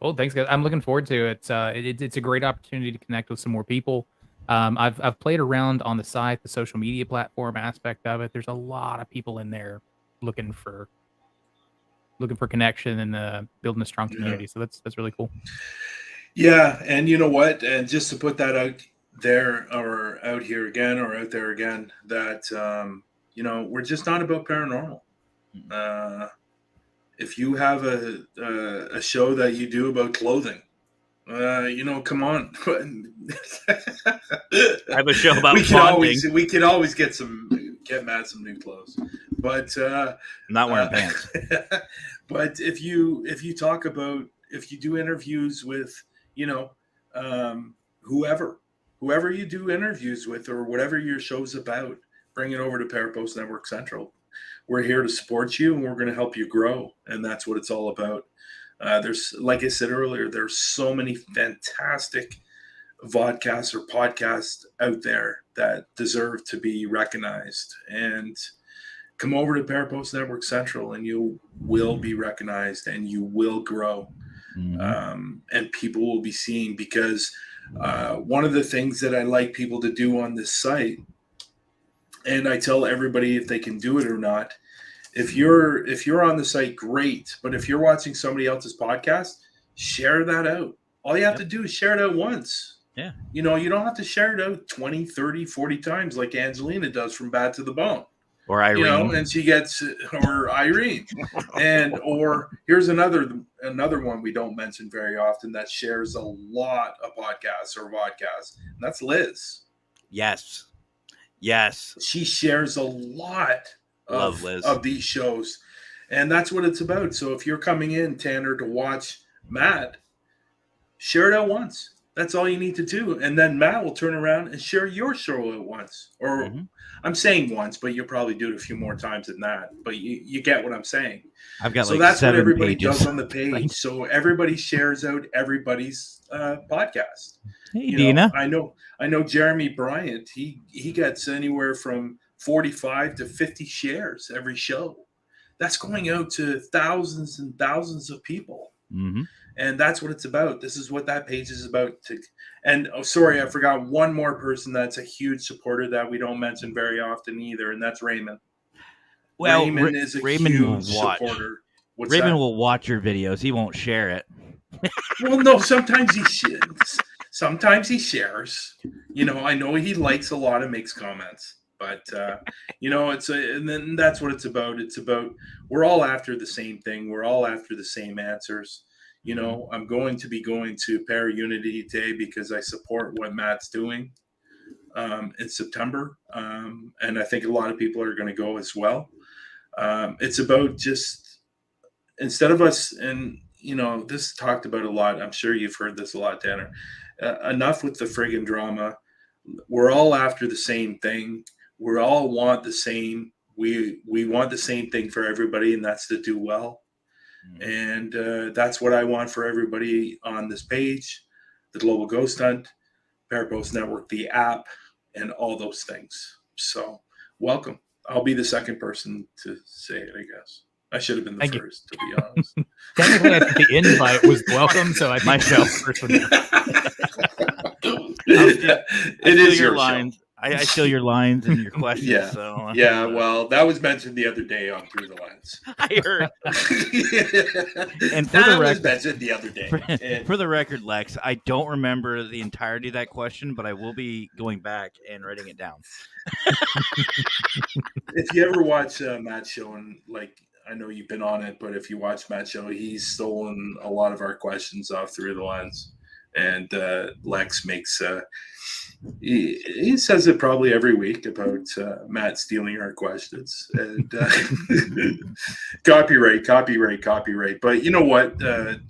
Cool. Thanks, guys. I'm looking forward to it. It's a great opportunity to connect with some more people. I've played around on the site, the social media platform aspect of it. There's a lot of people in there looking for connection and building a strong community. So that's really cool. Yeah, and you know what? And just to put that out there or out here again or out there again, that we're just not about paranormal. If you have a show that you do about clothing, come on. I have a show about faunting. We could always get Matt some new clothes, but I'm not wearing pants. But if you do interviews with whoever you do interviews with or whatever your show's about, bring it over to Parapost Network Central. We're here to support you and we're going to help you grow, and that's what it's all about. There's, like I said earlier, there's so many fantastic vodcasts or podcasts out there that deserve to be recognized. And come over to Parapost Network Central and you will be recognized and you will grow. Mm-hmm. And people will be seen, because one of the things that I like people to do on this site, and I tell everybody if they can do it or not, if you're on the site, great. But if you're watching somebody else's podcast, share that out. All you have to do is share it out once. Yeah. You don't have to share it out 20, 30, 40 times like Angelina does from Bad to the Bone. Or Irene. And she gets, or Irene. Or here's another one we don't mention very often that shares a lot of podcasts or vodcasts. And that's Liz. Yes. She shares a lot of these shows. And that's what it's about. So if you're coming in, Tanner, to watch Matt, share it out once. That's all you need to do. And then Matt will turn around and share your show at once. Or I'm saying once, but you'll probably do it a few more times than that. But you get what I'm saying. I've got so that's what everybody does on the page. So everybody shares out everybody's podcast. Hey, Dina. I know Jeremy Bryant, he gets anywhere from 45 to 50 shares every show. That's going out to thousands and thousands of people. Mm-hmm. And that's what it's about. This is what that page is about. And sorry, I forgot one more person that's a huge supporter that we don't mention very often either, and that's Raymond. Well, Raymond is a huge supporter. Raymond will watch your videos. He won't share it. Well, no, sometimes he shares. I know he likes a lot and makes comments. But and then that's what it's about. It's about, we're all after the same thing. We're all after the same answers. I'm going to Para Unity Day because I support what Matt's doing in September. And I think a lot of people are going to go as well. It's about just, instead of us, and this is talked about a lot. I'm sure you've heard this a lot, Tanner. Enough with the friggin' drama. We're all after the same thing. We all want the same. We want the same thing for everybody, and that's to do well. And that's what I want for everybody on this page, the Global Ghost Hunt, Parapost Network, the app, and all those things. So welcome. I'll be the second person to say it, I guess. I should have been the Thank you. first, to be honest. Technically, I think the invite was welcome, so I think Myself. first one. It is your lines. show. I steal your lines and your questions. Yeah. So Yeah, well, that was mentioned the other day on Through the Lens. I heard. And for that the was record, mentioned the other day. for the record, Lex, I don't remember the entirety of that question, but I will be going back and writing it down. If you ever watch Matt's show, and like I know you've been on it, but if you watch Matt's show, he's stolen a lot of our questions off Through the Lens. And Lex makes he says it probably every week about Matt stealing our questions and copyright. But you know what?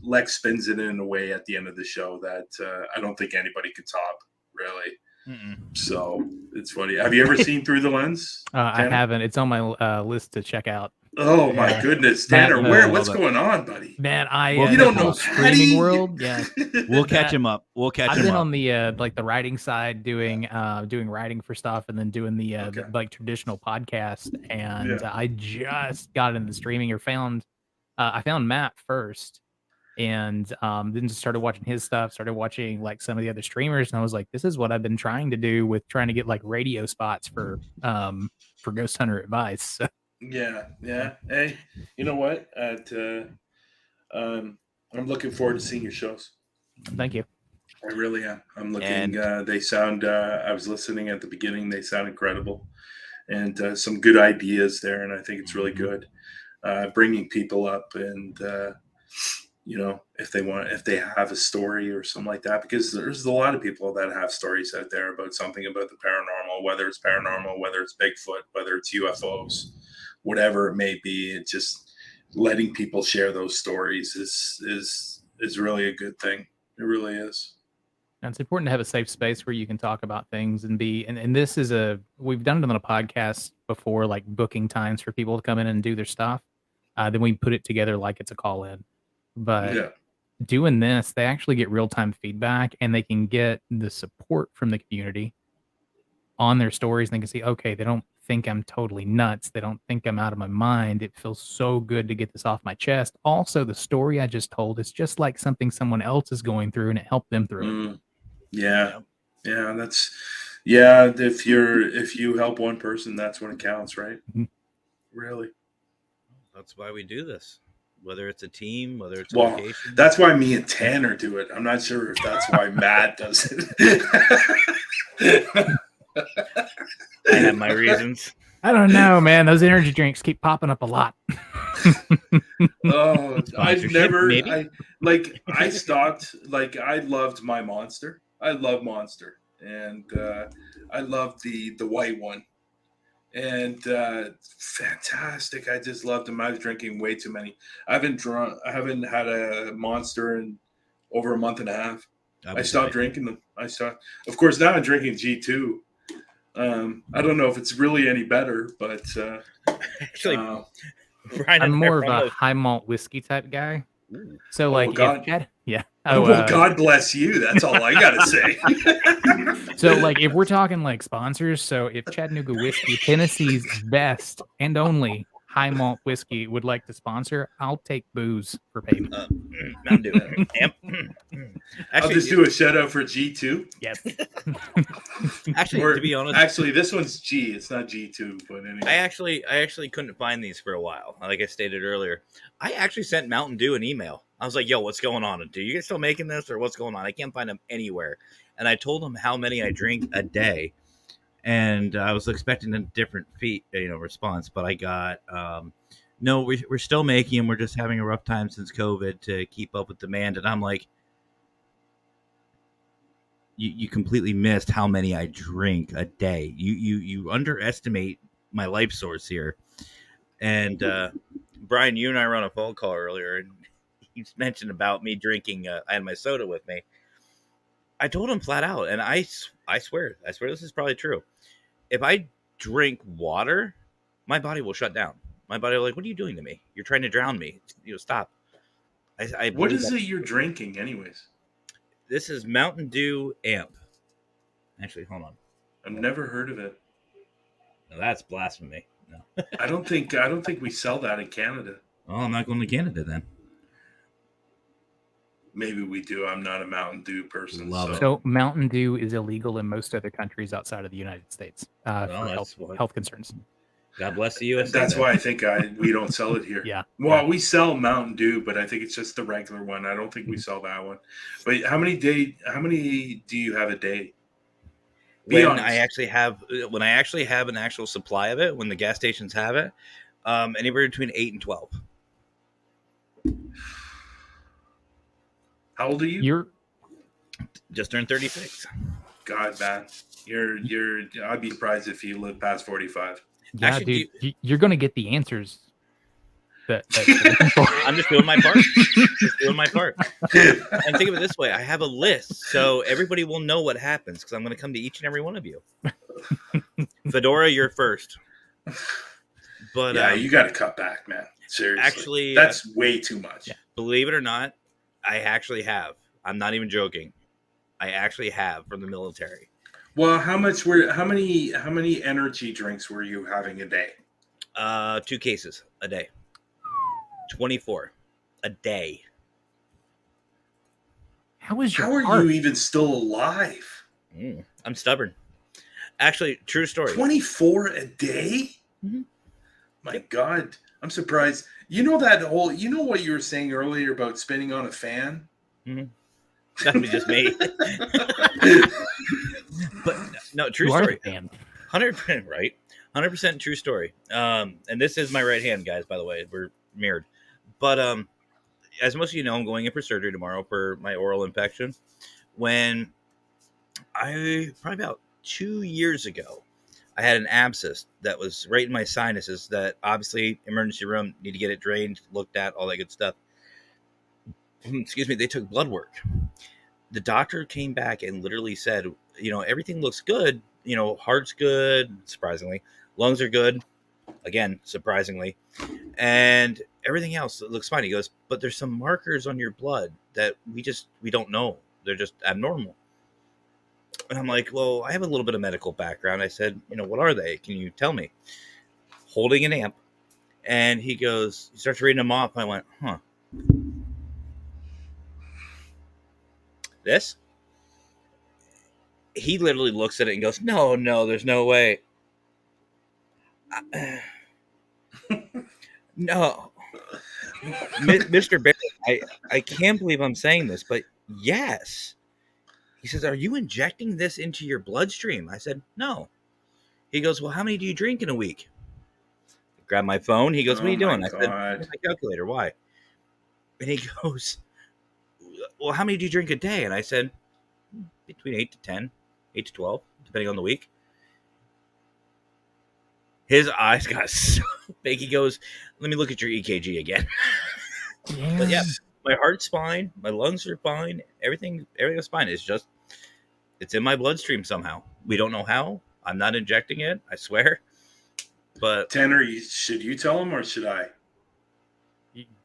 Lex spins it in a way at the end of the show that I don't think anybody could top, really. Mm-mm. So it's funny. Have you ever seen Through the Lens? I haven't. It's on my list to check out. Oh my goodness, Tanner! Matt, What's going on, buddy? Man, you don't know streaming Patty? world. Yeah, We'll catch him up. I've been on the like the writing side, doing writing for stuff, and then doing the like traditional podcast. And I just got into streaming or I found Matt first, and then just started watching his stuff. Started watching like some of the other streamers, and I was like, this is what I've been trying to do with trying to get like radio spots for Ghost Hunter Advice. So. Yeah. Hey, you know what? I'm looking forward to seeing your shows. Thank you. I really am. I'm looking. They sound. I was listening at the beginning. They sound incredible, and some good ideas there. And I think it's really good. Bringing people up, and if they have a story or something like that, because there's a lot of people that have stories out there about something about the paranormal, whether it's paranormal, whether it's Bigfoot, whether it's UFOs. Whatever it may be, it's just letting people share those stories is really a good thing. It really is. And it's important to have a safe space where you can talk about things and this is we've done it on a podcast before, like booking times for people to come in and do their stuff. Then we put it together like it's a call in. But doing this, they actually get real-time feedback and they can get the support from the community on their stories. And they can see, okay, they don't think I'm totally nuts. They don't think I'm out of my mind. It feels so good to get this off my chest. Also, the story I just told is just like something someone else is going through, and it helped them through it. Yeah. If you help one person, that's when it counts, right? Mm-hmm. Really. That's why we do this. Whether it's a team, whether it's well, vacation. That's why me and Tanner do it. I'm not sure if that's why Matt does it. I have my reasons. I don't know, man. Those energy drinks keep popping up a lot. Oh, I've never. I stopped. Like I loved my Monster. I love Monster, and I love the white one, and fantastic. I just loved them. I was drinking way too many. I haven't had a Monster in over a month and a half. I stopped drinking them. Of course, now I'm drinking G2. I don't know if it's really any better, but actually, I'm more of a high malt whiskey type guy. So, like, God bless you. That's all I gotta say. So, like, if we're talking like sponsors, so if Chattanooga Whiskey, Tennessee's best and only high malt whiskey, would like to sponsor, I'll take booze for payment. I'm doing it. I'll just do a shout out for G2. Yep. Actually, to be honest, this one's G. It's not G2, but anyway. I actually couldn't find these for a while. Like I stated earlier, I actually sent Mountain Dew an email. I was like, "Yo, what's going on? Do you guys still making this, or what's going on? I can't find them anywhere." And I told them how many I drink a day, and I was expecting a different response, but I got no. We're still making them. We're just having a rough time since COVID to keep up with demand. And I'm like, you completely missed how many I drink a day. You underestimate my life source here. And Brian, you and I were on a phone call earlier, and he mentioned about me drinking. I had my soda with me. I told him flat out, and I swear this is probably true. If I drink water, my body will shut down. My body will like, what are you doing to me? You're trying to drown me. Stop. What is it you're drinking, anyways? This is Mountain Dew Amp. Actually, hold on. I've never heard of it. Now that's blasphemy. No. I don't think we sell that in Canada. Oh, I'm not going to Canada then. Maybe we do. I'm not a Mountain Dew person. Love it. So Mountain Dew is illegal in most other countries outside of the United States for health concerns. God bless the USA. That's why I think we don't sell it here. Yeah. Well, we sell Mountain Dew, but I think it's just the regular one. I don't think we sell that one. But how many do you have a day? When I actually have an actual supply of it, when the gas stations have it, anywhere between 8 and 12. How old are you? You're just turned 36. God, man, you're. I'd be surprised if you live past 45. Yeah, Actually, dude, you're gonna get the answers. I'm just doing my part. And think of it this way: I have a list, so everybody will know what happens because I'm going to come to each and every one of you. Fedora, you're first. But yeah, you got to cut back, man. Seriously, actually, that's way too much. Yeah. Believe it or not, I actually have. I'm not even joking. I actually have from the military. Well, how many energy drinks were you having a day? 2 cases a day. 24 a day. How are you even still alive? I'm stubborn. Actually, true story. 24 a day? Mm-hmm. My God, I'm surprised. You know what you were saying earlier about spinning on a fan? Mm-hmm. That would be just me. But no, true story. 100% right. 100% true story. And this is my right hand, guys, by the way. We're mirrored. But as most of you know, I'm going in for surgery tomorrow for my oral infection. When probably about 2 years ago, I had an abscess that was right in my sinuses that obviously emergency room, need to get it drained, looked at, all that good stuff. Excuse me, they took blood work. The doctor came back and literally said, everything looks good. Heart's good, surprisingly. Lungs are good, again, surprisingly. And everything else looks fine. He goes, but there's some markers on your blood that we don't know. They're just abnormal. And I'm like, well, I have a little bit of medical background. I said, what are they? Can you tell me? Holding an amp. And he starts reading them off. I went, huh. This? He literally looks at it and goes, no, there's no way. No. Mr. Barry, I can't believe I'm saying this, but yes. He says, are you injecting this into your bloodstream? I said, no. He goes, well, how many do you drink in a week? I grabbed my phone. He goes, what are you doing? I said, my calculator. Why? And he goes, well, how many do you drink a day? And I said, between 8 to 10, 8 to 12, depending on the week. His eyes got so big. He goes, let me look at your EKG again. Yeah. But yeah, my heart's fine. My lungs are fine. Everything is fine. It's in my bloodstream somehow. We don't know how. I'm not injecting it. I swear. But Tanner, should you tell him or should I?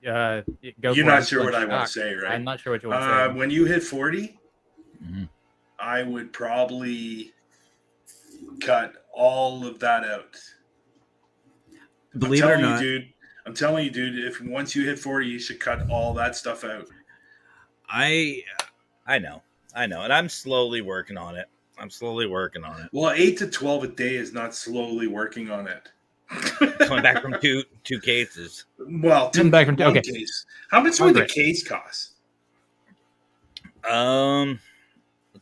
Go. You're not sure what I want to say, right? I'm not sure what you want to say. When you hit 40, I would probably cut all of that out. Believe it or not, I'm telling you, dude. If once you hit 40, you should cut all that stuff out. I know, and I'm slowly working on it. Well, 8 to 12 a day is not slowly working on it. Coming back from two cases. Well, one case. How much would the case cost?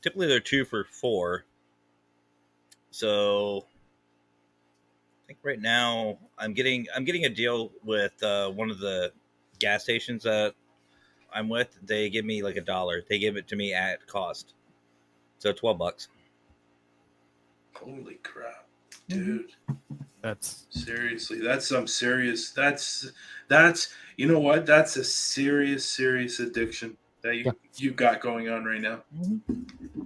Typically they're 2 for $4. So I think right now I'm getting a deal with one of the gas stations that I'm with. They give me like $1. They give it to me at cost. So $12. Holy crap, dude. That's seriously, that's some serious, that's, you know what? That's a serious addiction that you got going on right now.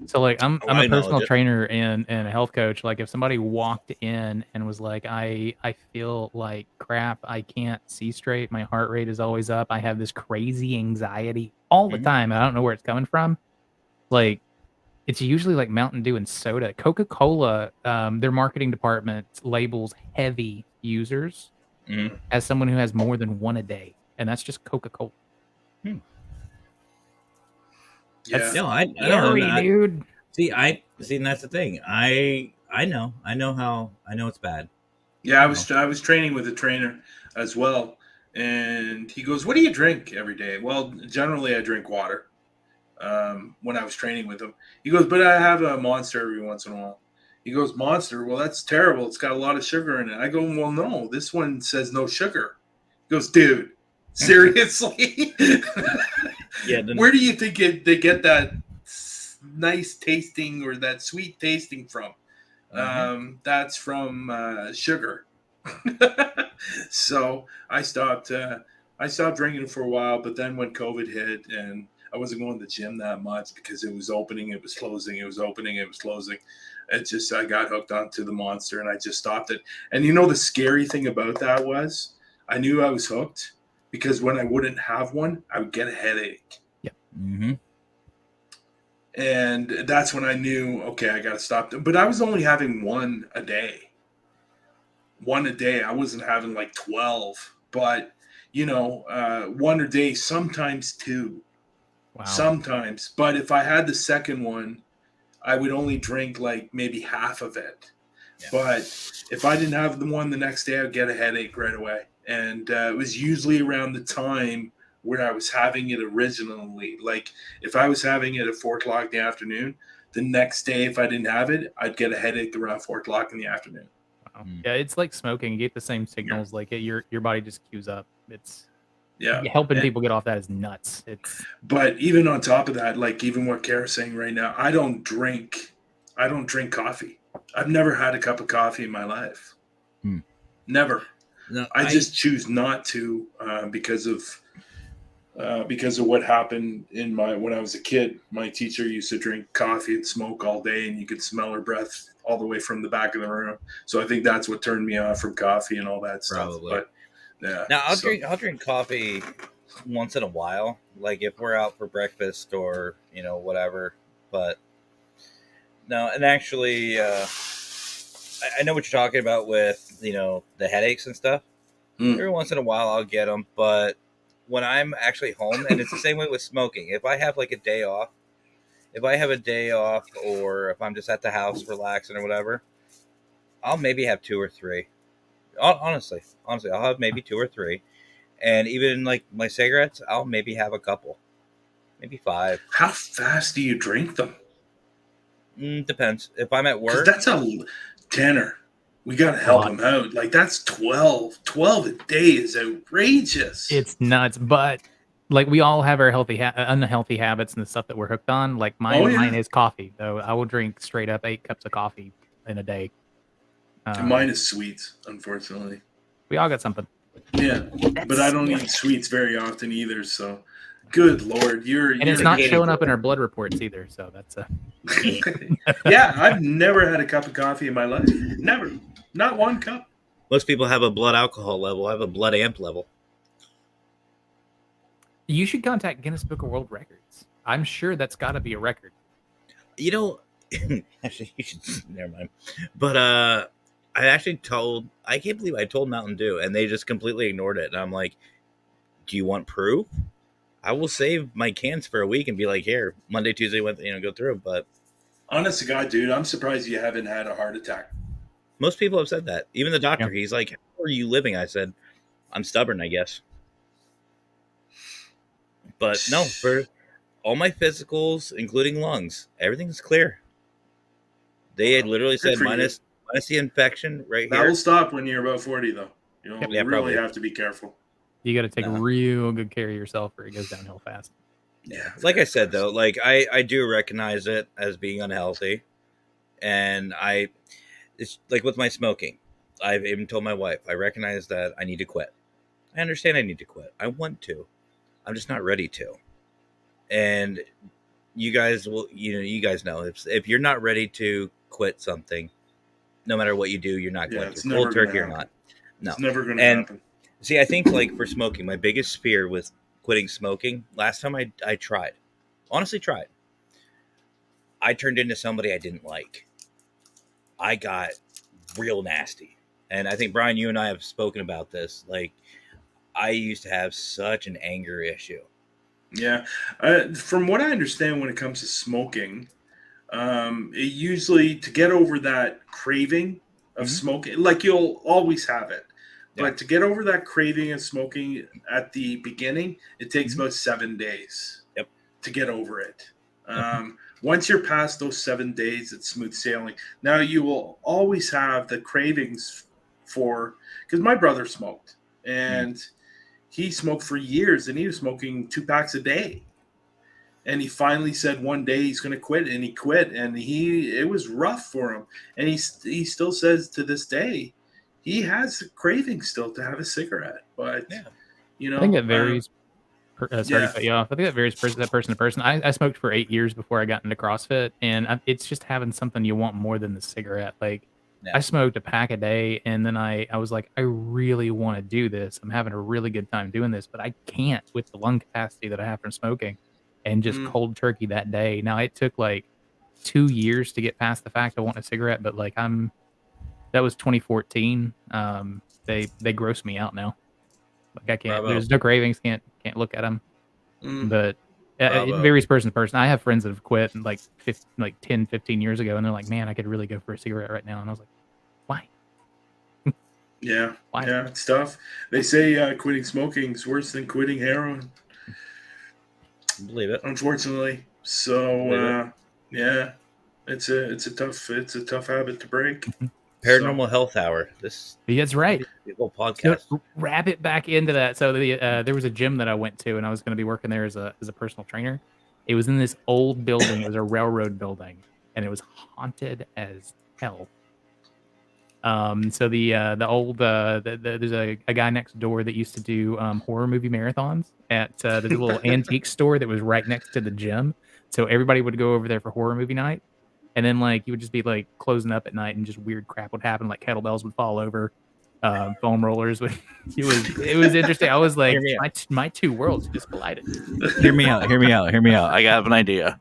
So like I'm a personal trainer and a health coach. Like if somebody walked in and was like, I feel like crap, I can't see straight, my heart rate is always up, I have this crazy anxiety all the time, I don't know where it's coming from. Like It's usually like Mountain Dew and soda. Coca-Cola, their marketing department labels heavy users Mhm. as someone who has more than one a day, and that's just Coca-Cola. Yeah. No, I know, Scary, and dude. see, and that's the thing. I know it's bad. Yeah, I was training with a trainer as well, and he goes, "What do you drink every day?" Well, generally I drink water. When I was training with him, he goes, "But I have a Monster every once in a while." He goes, "Monster? Well, that's terrible. It's got a lot of sugar in it." I go, "Well, no, this one says no sugar." He goes, "Dude, seriously? Yeah, Where do you think they get that nice tasting or that sweet tasting from?" That's from sugar. So I stopped. I stopped drinking for a while, but then when COVID hit and I wasn't going to the gym that much because it was opening, it was closing, it was opening, it was closing. It just I got hooked onto the Monster and I just stopped it. And you know the scary thing about that was I knew I was hooked because when I wouldn't have one, I would get a headache. Mm-hmm. And that's when I knew, okay, I got to stop. But I was only having one a day. One a day. I wasn't having like 12, but one a day, sometimes two, Wow. sometimes. But if I had the second one, I would only drink like maybe half of it. Yeah. But if I didn't have the one the next day, I'd get a headache right away. And it was usually around the time where I was having it originally. Like if I was having it at 4:00 in the afternoon, the next day, if I didn't have it, I'd get a headache around 4:00 in the afternoon. Wow. Yeah, it's like smoking. You get the same signals. Like your body just cues up. It's helping people get off that is nuts. But even on top of that, like even what Kara's saying right now, I don't drink coffee. I've never had a cup of coffee in my life. Never. No, I just choose not to because of what happened when I was a kid. My teacher used to drink coffee and smoke all day, and you could smell her breath all the way from the back of the room. So I think that's what turned me off from coffee and all that stuff. But yeah. Now I'll drink coffee once in a while, like if we're out for breakfast or whatever. But no, and actually, I know what you're talking about with the headaches and stuff. Every once in a while I'll get them, but when I'm actually home, and it's the same way with smoking. If I have like a day off, or if I'm just at the house relaxing or whatever, I'll maybe have two or three. Honestly, I'll have maybe two or three. And even like my cigarettes, I'll maybe have a couple, maybe 5. How fast do you drink them? Depends. If I'm at work, that's Tanner. We got to help him out. Like that's 12 a day is outrageous. It's nuts, but like we all have our unhealthy habits and the stuff that we're hooked on. Like mine is coffee, though. I will drink straight up 8 cups of coffee in a day. Mine is sweets, unfortunately. We all got something. Yeah, but I don't eat sweets very often either. So, good Lord, it's not showing up in our blood reports either. So that's yeah. I've never had a cup of coffee in my life. Never, not one cup. Most people have a blood alcohol level. I have a blood amp level. You should contact Guinness Book of World Records. I'm sure that's got to be a record. Actually, you should. Never mind. But I can't believe I told Mountain Dew, and they just completely ignored it. And I'm like, do you want proof? I will save my cans for a week and be like, here, Monday, Tuesday, Wednesday, go through. But honest to God, dude, I'm surprised you haven't had a heart attack. Most people have said that. Even the doctor, he's like, how are you living? I said, I'm stubborn, I guess. But no, for all my physicals, including lungs, everything's clear. They had literally said minus the infection right here. That will stop when you're about 40, though. You really probably have to be careful. You got to take real good care of yourself or it goes downhill fast. Yeah. Like I said, though, like I do recognize it as being unhealthy. And it's like with my smoking. I've even told my wife, I recognize that I need to quit. I understand I need to quit. I want to. I'm just not ready to. And you guys will, you guys know if you're not ready to quit something, no matter what you do, you're not going to. Cold turkey or not. No. It's never going to happen. See, I think like for smoking, my biggest fear with quitting smoking, last time I tried, honestly tried, I turned into somebody I didn't like. I got real nasty. And I think, Brian, you and I have spoken about this. Like, I used to have such an anger issue. Yeah. From what I understand when it comes to smoking, it usually, to get over that craving of smoking, like you'll always have it. But to get over that craving of smoking at the beginning, it takes about 7 days to get over it. Once you're past those 7 days, it's smooth sailing. Now you will always have the cravings for, because my brother smoked and he smoked for years and he was smoking 2 packs a day. And he finally said one day he's going to quit, and he quit, and it was rough for him. And he still says to this day, he has the craving still to have a cigarette, but you know, I think it varies. Sorry to cut you off. I think that varies person to person. I smoked for 8 years before I got into CrossFit, and it's just having something you want more than the cigarette. Like I smoked a pack a day, and then I was like, I really want to do this. I'm having a really good time doing this, but I can't with the lung capacity that I have from smoking, and just cold turkey that day. Now it took like 2 years to get past the fact I want a cigarette, but like that was 2014. They gross me out now. Like I can't. There's no cravings. Can't look at them. But it varies person to person. I have friends that have quit like 10, 15 years ago, and they're like, "Man, I could really go for a cigarette right now." And I was like, "Why?" Yeah, Why? yeah, it's tough. They say quitting smoking is worse than quitting heroin. Believe it. Unfortunately, so yeah, it's a tough habit to break. Paranormal Health Hour. That's right. The whole podcast. So, wrap it back into that. So there was a gym that I went to, and I was going to be working there as a personal trainer. It was in this old building. It was a railroad building, and it was haunted as hell. So the old there's a guy next door that used to do horror movie marathons at the little antique store that was right next to the gym. So everybody would go over there for horror movie night. And then like you would just be like closing up at night, and just weird crap would happen. Like kettlebells would fall over, foam rollers would. It was interesting. I was like, my two worlds just collided. Hear me out. I got an idea.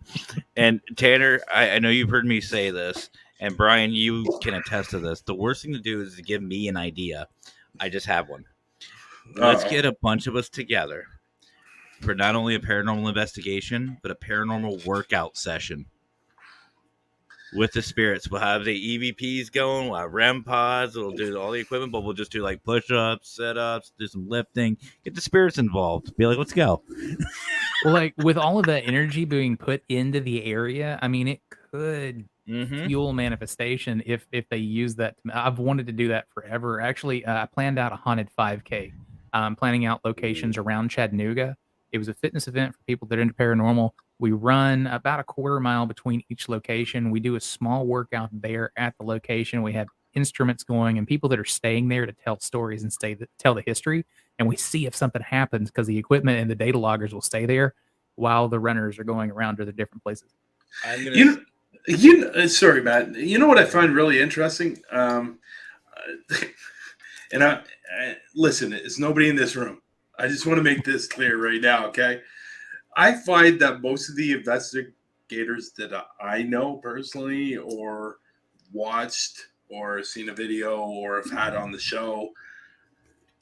And Tanner, I know you've heard me say this, and Brian, you can attest to this. The worst thing to do is to give me an idea. I just have one. Let's get a bunch of us together for not only a paranormal investigation, but a paranormal workout session. With the spirits, we'll have the EVPs going, we'll have REM pods, we'll do all the equipment, but we'll just do like push-ups, sit-ups, do some lifting, get the spirits involved. Be like, let's go. Well, like with all of that energy being put into the area, I mean, it could fuel manifestation if they use that. I've wanted to do that forever. Actually, I planned out a haunted 5K. Planning out locations around Chattanooga. It was a fitness event for people that are into paranormal. We run about a quarter mile between each location. We do a small workout there at the location. We have instruments going and people that are staying there to tell stories and tell the history. And we see if something happens because the equipment and the data loggers will stay there while the runners are going around to the different places. Sorry, Matt. You know what I find really interesting? And I listen, it's nobody in this room. I just want to make this clear right now, okay? I find that most of the investigators that I know personally, or watched, or seen a video, or have had on the show,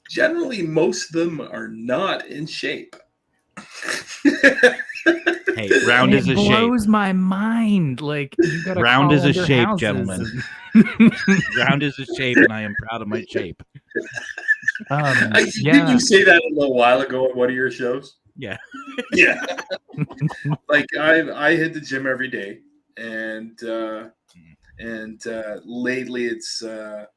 generally most of them are not in shape. Hey, round is a shape. It blows my mind. Like you gotta round is a shape, houses. Gentlemen. Round is a shape, and I am proud of my shape. Did you say that a little while ago on one of your shows? Yeah. Yeah. Like I hit the gym every day, and lately it's COVID,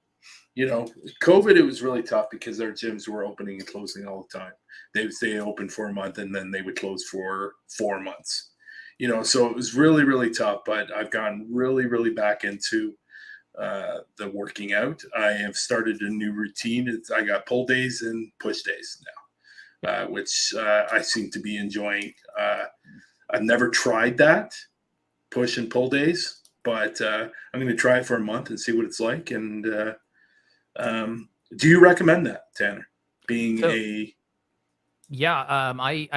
it was really tough because our gyms were opening and closing all the time. They would stay open for a month and then they would close for 4 months. So it was really, really tough, but I've gone really, really back into the working out. I have started a new routine. I got pull days and push days now, which I seem to be enjoying. I've never tried that, push and pull days, but I'm going to try it for a month and see what it's like. And do you recommend that, Tanner? I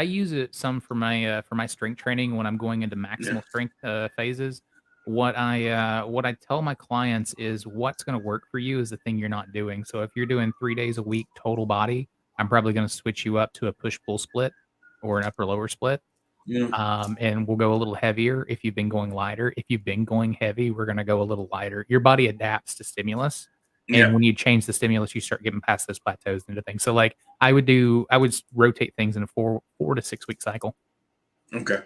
use it some for my strength training when I'm going into maximal strength phases. what I tell my clients is what's going to work for you is the thing you're not doing. So if you're doing 3 days a week total body, I'm probably going to switch you up to a push pull split or an upper lower split. Yeah. And we'll go a little heavier if you've been going lighter. If you've been going heavy, we're going to go a little lighter. Your body adapts to stimulus. And when you change the stimulus, you start getting past those plateaus into things. So like I would rotate things in a 4 to 6 week cycle. Okay.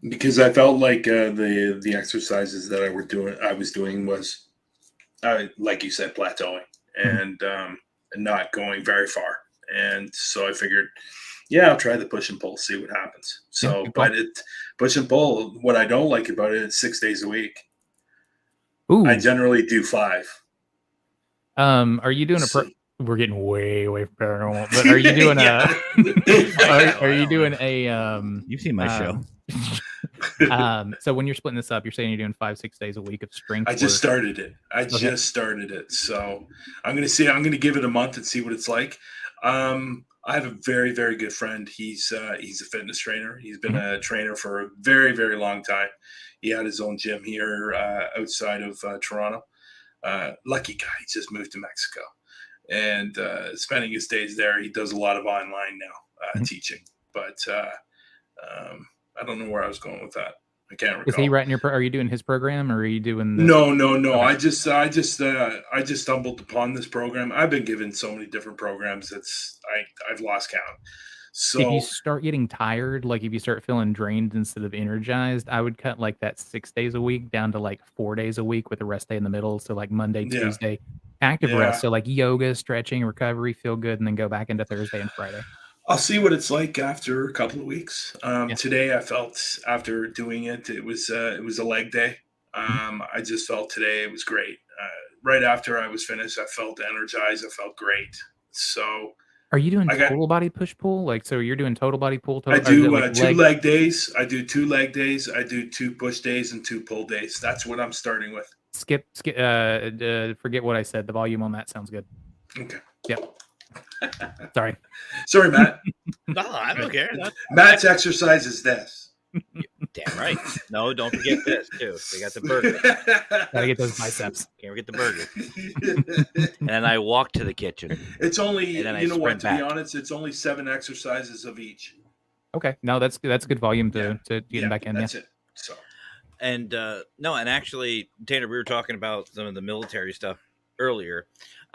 Because I felt like the exercises that I was doing was, like you said, plateauing and not going very far. And so I figured, yeah, I'll try the push and pull, see what happens. So, but push and pull, what I don't like about it is 6 days a week. Ooh. I generally do 5. Are you doing we're getting way away from paranormal, but are you doing are you doing a You've seen my show. So when you're splitting this up, you're saying you're doing 5-6 days a week of strength. I just started it. So I'm gonna give it a month and see what it's like. I have a very, very good friend. He's a fitness trainer. He's been a trainer for a very, very long time. He had his own gym here outside of Toronto. Lucky guy. He just moved to Mexico and spending his days there. He does a lot of online now teaching, but I don't know where I was going with that. I can't recall. Is he writing are you doing his program or are you doing the... No. Okay. I just stumbled upon this program. I've been given so many different programs. I've lost count. So if you start getting tired, like if you start feeling drained instead of energized, I would cut like that 6 days a week down to like 4 days a week with a rest day in the middle. So like Monday, Tuesday, active rest. So like yoga, stretching, recovery, feel good, and then go back into Thursday and Friday. I'll see what it's like after a couple of weeks. Today I felt after doing it, it was a leg day. I just felt today it was great. Right after I was finished, I felt energized. I felt great. So are you doing total body push pull? Like, so you're doing total body pull? I do like 2 leg days. I do 2 leg days. I do 2 push days and 2 pull days. That's what I'm starting with. Skip. Forget what I said. The volume on that sounds good. Okay. Yep. Sorry, Matt. No, I don't care. Matt's exercise is this. Damn right. No, don't forget this too. They got the burger. Gotta get those biceps. Can't forget the burger. And then I walk to the kitchen. It's only, you know what? To back. be honest, it's only 7 exercises of each. Okay, no, that's good volume to get back in. That's it. So, and and actually, Tanner, we were talking about some of the military stuff earlier.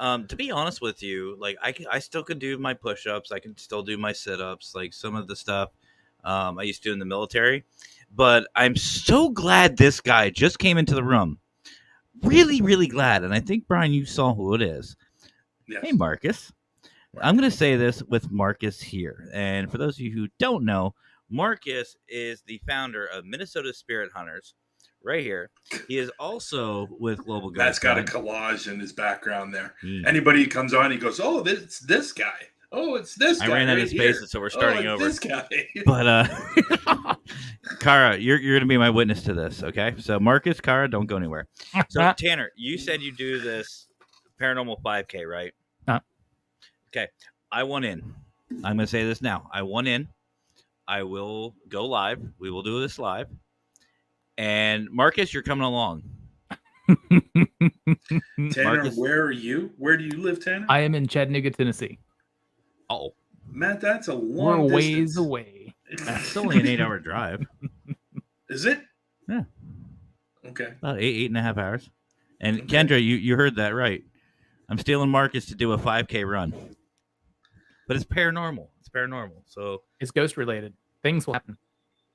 To be honest with you, like I still could do my push-ups. I can still do my sit-ups, like some of the stuff I used to do in the military. But I'm so glad this guy just came into the room. Really, really glad. And I think, Brian, you saw who it is. yes. Hey, Marcus. I'm going to say this with Marcus here. And for those of you who don't know, Marcus is the founder of Minnesota Spirit Hunters. Right here. He is also with Global Ghost. That's got a collage in his background there. Anybody who comes on, he goes, "Oh, it's this guy. Oh, it's this guy." I ran out of space, so we're starting over. This guy. But Kara, you're going to be my witness to this, okay? So Marcus, Kara, don't go anywhere. So Tanner, you said you do this paranormal 5K, right? Okay. I want in. I'm going to say this now. I want in. I will go live. We will do this live. And Marcus, you're coming along. Tanner, Marcus, where are you? Where do you live, Tanner? I am in Chattanooga, Tennessee. Oh, Matt, that's a long We're distance. ways away. it's only an 8-hour drive. Is it? Yeah. Okay. About 8.5 hours. And Kendra, you heard that right. I'm stealing Marcus to do a 5K run. But it's paranormal. It's paranormal. So it's ghost related. Things will happen.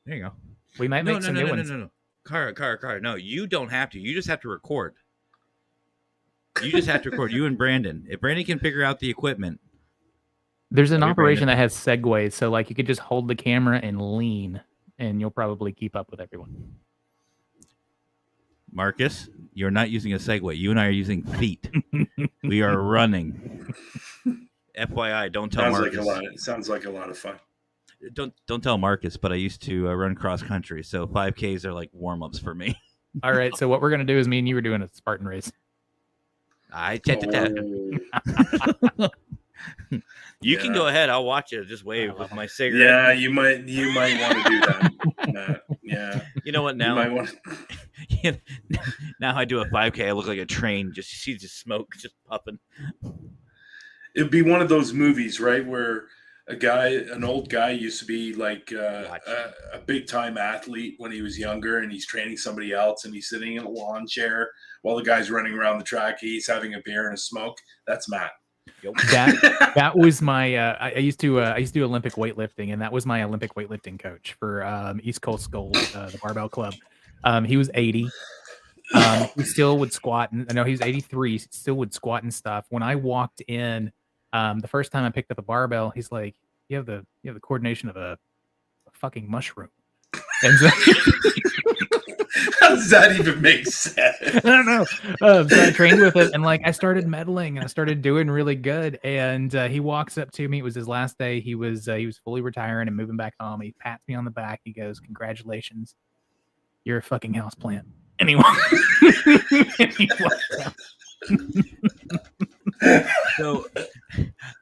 There you go. We might make some new ones. No. Kara. No, you don't have to. You just have to record. You just have to record. You and Brandon. If Brandon can figure out the equipment. There's an operation that has segues. So like you could just hold the camera and lean and you'll probably keep up with everyone. Marcus, you're not using a Segway. You and I are using feet. We are running. FYI, don't tell Marcus. Sounds like a lot of fun. Don't tell Marcus, but I used to run cross country, so 5Ks are like warm-ups for me. All right, so what we're gonna do is me and you were doing a Spartan race. You can go ahead. I'll watch it. Just wave with my cigarette. Yeah, you might want to do that. Yeah. You know what? You Now, might want to. now I do a 5K. I look like a train. Just see just smoke just puffing. It'd be one of those movies, right, where an old guy, used to be like a big time athlete when he was younger, and he's training somebody else, and he's sitting in a lawn chair while the guy's running around the track. He's having a beer and a smoke. That's Matt. That was my. I used to do Olympic weightlifting, and that was my Olympic weightlifting coach for East Coast Gold, the barbell club. He was 80. He still would squat, and I know he was 83. Still would squat and stuff. When I walked in, the first time I picked up a barbell, he's like, "You have the coordination of a fucking mushroom." And so, How does that even make sense? I don't know. So I trained with it, and like I started meddling, and I started doing really good. And he walks up to me. It was his last day. He was fully retiring and moving back home. He pats me on the back. He goes, "Congratulations, you're a fucking houseplant." And he walked out. So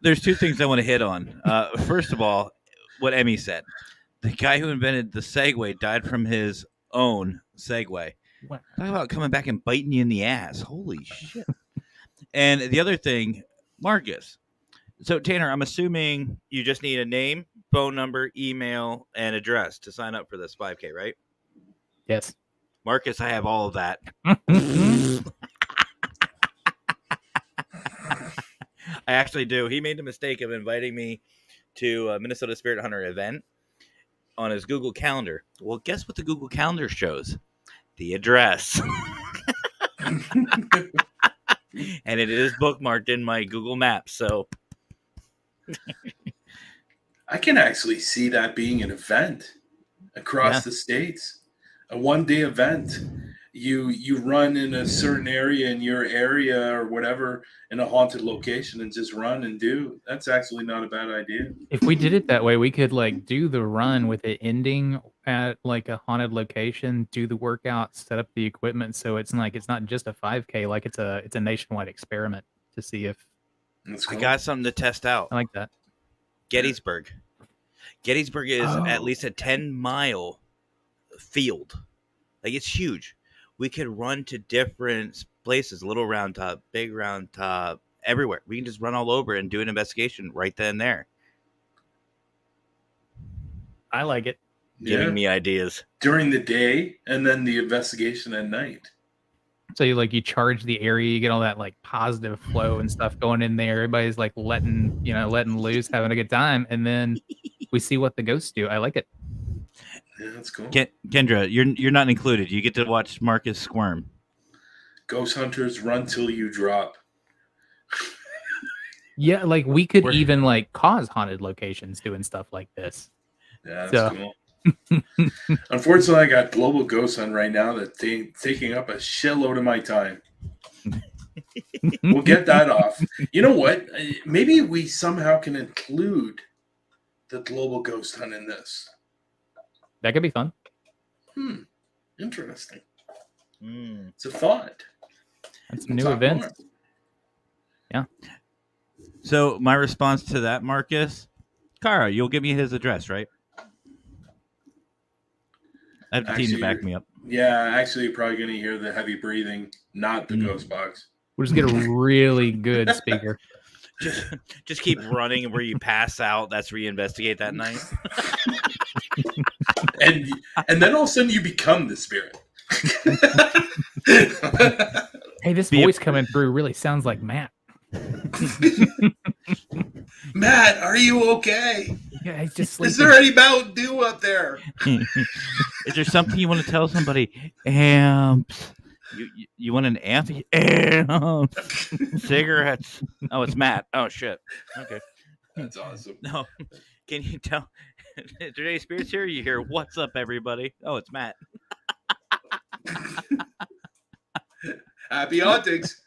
there's two things I want to hit on. First of all, what Emmy said. The guy who invented the Segway died from his own Segway. What? Talk about coming back and biting you in the ass. Holy shit. And the other thing, Marcus. So, Tanner, I'm assuming you just need a name, phone number, email, and address to sign up for this 5K, right? Yes. Marcus, I have all of that. I actually do. He made the mistake of inviting me to a Minnesota Spirit Hunter event on his Google Calendar. Well, guess what the Google Calendar shows? The address. And it is bookmarked in my Google Maps. So I can actually see that being an event across the states. A one-day event. You run in a certain area in your area or whatever in a haunted location and just run and do. That's actually not a bad idea. If we did it that way, we could like do the run with it ending at like a haunted location, do the workout, set up the equipment, so it's like it's not just a 5K, like it's a nationwide experiment to see if That's I cool. got something to test out. I like that. Gettysburg. Gettysburg is at least a 10-mile field. Like, it's huge. We could run to different places, Little Round Top, Big Round Top, everywhere. We can just run all over and do an investigation right then and there. I like it. Giving me ideas. During the day and then the investigation at night. So you charge the area, you get all that like positive flow and stuff going in there. Everybody's like letting loose, having a good time, and then we see what the ghosts do. I like it. Yeah, that's cool. Kendra, you're not included. You get to watch Marcus squirm. Ghost hunters run till you drop. Yeah, like we could even like cause haunted locations doing stuff like this. Yeah, that's cool. Unfortunately, I got Global Ghost Hunt right now that's taking up a shitload of my time. We'll get that off. You know what? Maybe we somehow can include the Global Ghost Hunt in this. That could be fun. Interesting. It's a thought. That's a new event. Yeah. So my response to that, Marcus, Kara, you'll give me his address, right? I have the team to back me up. Yeah, actually, you're probably going to hear the heavy breathing, not the ghost box. We'll just get a really good speaker. Just keep running where you pass out. That's where you investigate that night. and then all of a sudden you become the spirit. Hey, this voice coming through really sounds like Matt. Matt, are you okay? Yeah, he's just sleeping. Is there any Mountain Dew up there? Is there something you want to tell somebody? Amps. You want an amp? Amps. Cigarettes. Oh, it's Matt. Oh, shit. Okay. That's awesome. No. Can you tell? Today's Spirits here. You hear, what's up, everybody? Oh, it's Matt. Happy hauntings.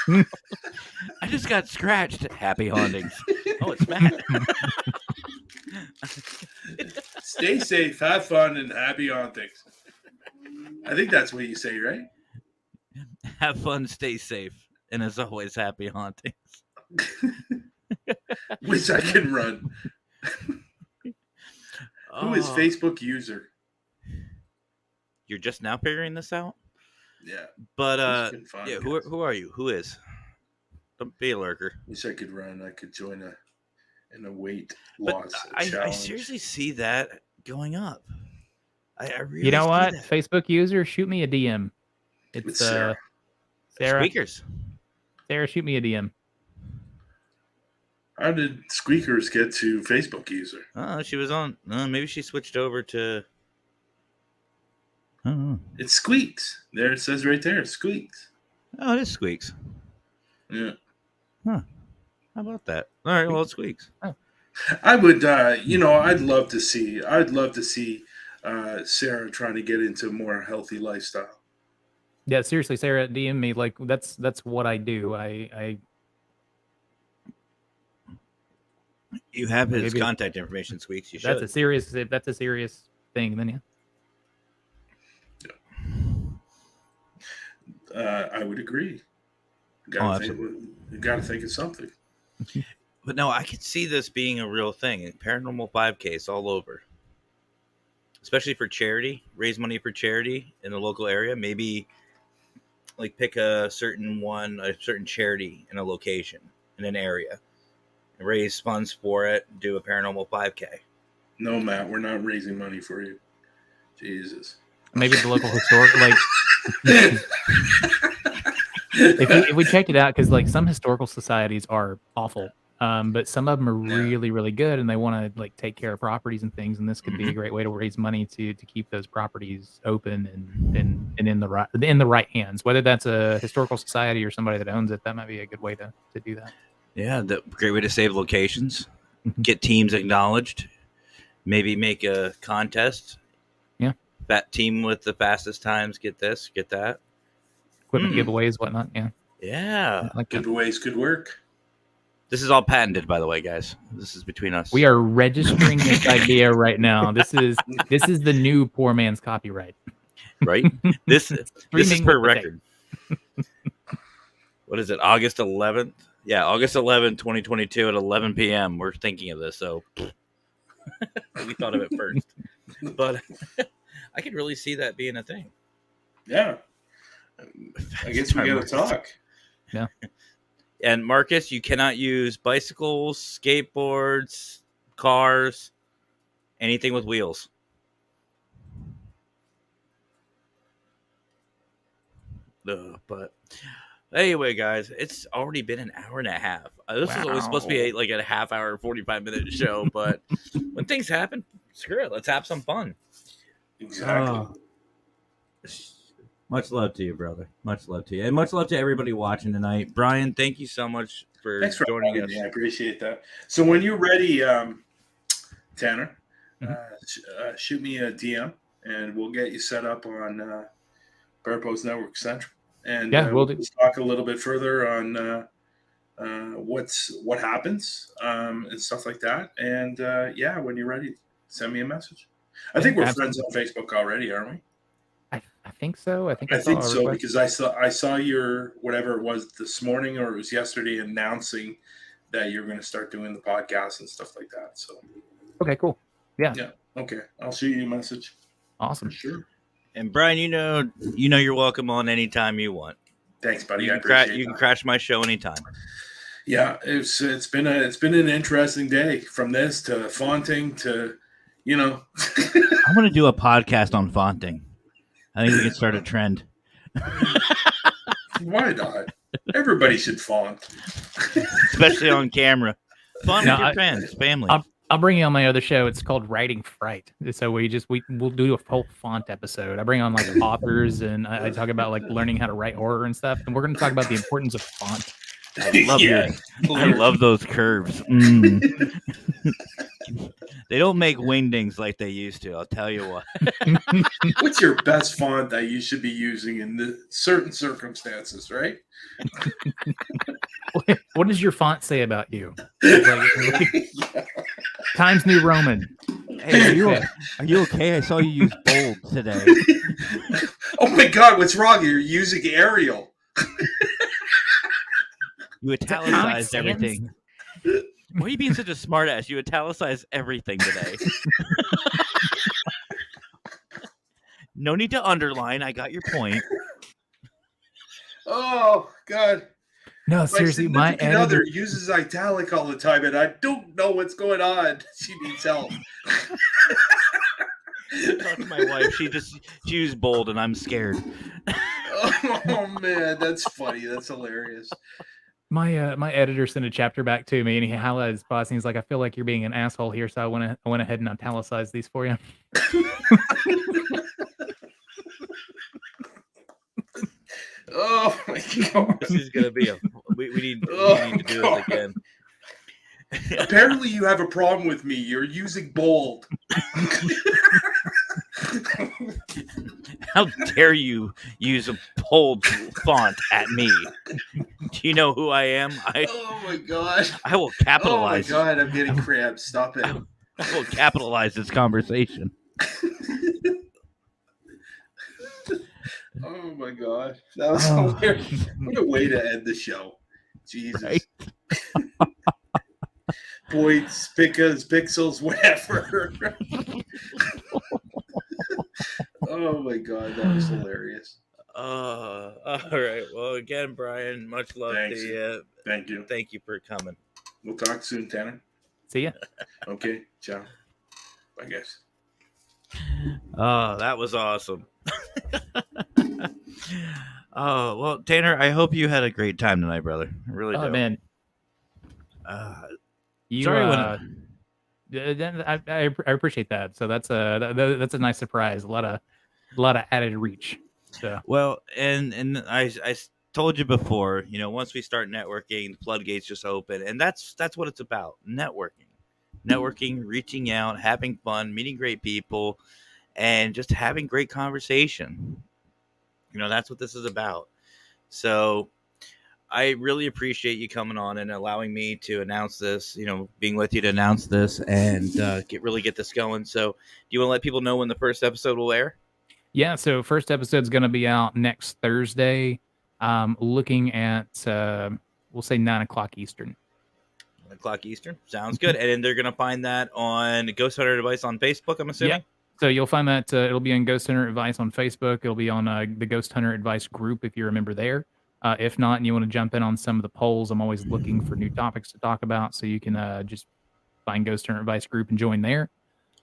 I just got scratched. Happy hauntings. Oh, it's Matt. Stay safe, have fun, and happy hauntings. I think that's what you say, right? Have fun, stay safe, and as always, happy hauntings. Wish I can run. Who is Facebook user? you're just now figuring this out. Yeah. But It's been fun, yeah, guys. who are you? Who is? Don't be a lurker. Wish I could run. I could join in a weight But loss I challenge. seriously see that going up. I really You know see what? that. Facebook user, shoot me a DM. It's It's Sarah. Sarah. Squeakers. Sarah, shoot me a DM. How did Squeakers get to Facebook user? Oh, she was on. Maybe she switched over to. I don't know. It Squeaks. There it says right there. Squeaks. Oh, it is Squeaks. Yeah. How about that? All right, well, it Squeaks. I would, I'd love to see Sarah trying to get into a more healthy lifestyle. Yeah, seriously, Sarah, DM me. Like that's what I do. I You have his Maybe- contact information, Squeaks. You should. that's a serious thing. Then yeah. I would agree. You got to think of something. But no, I could see this being a real thing. Paranormal 5Ks all over. Especially for charity. Raise money for charity in the local area. Maybe like pick a certain charity in a location, in an area. And raise funds for it. Do a Paranormal 5K. No, Matt, we're not raising money for you. Jesus. Maybe the local historic like if we checked it out, because like some historical societies are awful, but some of them are really, really good, and they want to like take care of properties and things. And this could be a great way to raise money to keep those properties open and in the right hands. Whether that's a historical society or somebody that owns it, that might be a good way to do that. Yeah, the great way to save locations. Get teams acknowledged. Maybe make a contest. Yeah. That team with the fastest times get this, get that. Equipment giveaways, whatnot. Yeah. Yeah. Like that. Giveaways could work. This is all patented, by the way, guys. This is between us. We are registering this idea right now. This is the new poor man's copyright. right. This is Streaming per with the record. What is it? August 11th? Yeah, August 11th, 2022 at 11 p.m. We're thinking of this, so we thought of it first. But I could really see that being a thing. Yeah. I guess we got to talk. Yeah. And Marcus, you cannot use bicycles, skateboards, cars, anything with wheels. But anyway, guys, it's already been an hour and a half. This was always supposed to be like a half hour, 45-minute show. But when things happen, screw it. Let's have some fun. Exactly. Much love to you, brother. Much love to you. And much love to everybody watching tonight. Brian, thank you so much for Thanks for joining having us. me. I appreciate that. So when you're ready, Tanner, shoot me a DM and we'll get you set up on Parapost Network Central. And we'll do. Let's talk a little bit further on what happens and stuff like that. And when you're ready, send me a message. I think we're friends on Facebook already, aren't we? I think so. I think so because I saw your whatever it was this morning or it was yesterday announcing that you're going to start doing the podcast and stuff like that. So okay, cool. Yeah. Okay, I'll shoot you a message. Awesome. Sure. And Brian, you know you're welcome on anytime you want. Thanks, buddy. You can crash my show anytime. Yeah, it's been an interesting day from this to faunting to I want to do a podcast on faunting. I think we can start a trend. Why not? Everybody should faunt. Especially on camera. Fun No, with your friends, family. I'll bring you on my other show. It's called Writing Fright. So we'll do a whole font episode. I bring on like authors and I talk about like learning how to write horror and stuff. And we're going to talk about the importance of font. I love those curves. They don't make wingdings like they used to. I'll tell you what. What's your best font that you should be using in certain circumstances, right? What does your font say about you? Times New Roman. Hey, are you okay? I saw you use bold today. Oh my God, what's wrong? You're using Arial. You italicized everything. Why are you being such a smartass? You italicized everything today. No need to underline. I got your point. Oh God. No, seriously, my significant other editor. uses italic all the time, and I don't know what's going on. She needs help. Talk to my wife. She used bold, and I'm scared. Oh man, that's funny. That's hilarious. My editor sent a chapter back to me, and he highlighted his spots, and he's like, "I feel like you're being an asshole here, so I went ahead and italicized these for you." Oh my God. This is gonna be we need to do this again. Apparently, you have a problem with me. You're using bold. How dare you use a bold font at me? Do you know who I am? Oh my God. I will capitalize. Oh my God, I'm getting cramps. Stop it. I will capitalize this conversation. Oh my God. That was hilarious. What a way to end the show. Jesus. Right? Points, pixels, whatever. Oh my God, that was hilarious. All right. Well, again, Brian, much love Thanks. to you. Thank you. Thank you for coming. We'll talk soon, Tanner. See ya. Okay, ciao. Bye, guys. Oh, that was awesome. Oh, well, Tanner, I hope you had a great time tonight, brother. I really do. Oh man, you. Sorry I appreciate that. So that's a nice surprise. A lot of added reach. So Well, and I told you before, once we start networking, the floodgates just open, and that's what it's about. Networking, reaching out, having fun, meeting great people, and just having great conversation. That's what this is about. So I really appreciate you coming on and allowing me to announce this, being with you to announce this and get this going. So do you want to let people know when the first episode will air? yeah. So first episode's going to be out next Thursday. Looking at we'll say 9:00 Eastern. 9:00 Eastern. Sounds good. And then they're going to find that on Ghost Hunter Advice on Facebook, I'm assuming? Yeah. So you'll find that it'll be on Ghost Hunter Advice on Facebook. It'll be on the Ghost Hunter Advice group if you're a member there. If not, and you want to jump in on some of the polls, I'm always looking for new topics to talk about. So you can just find Ghost Hunter Advice group and join there.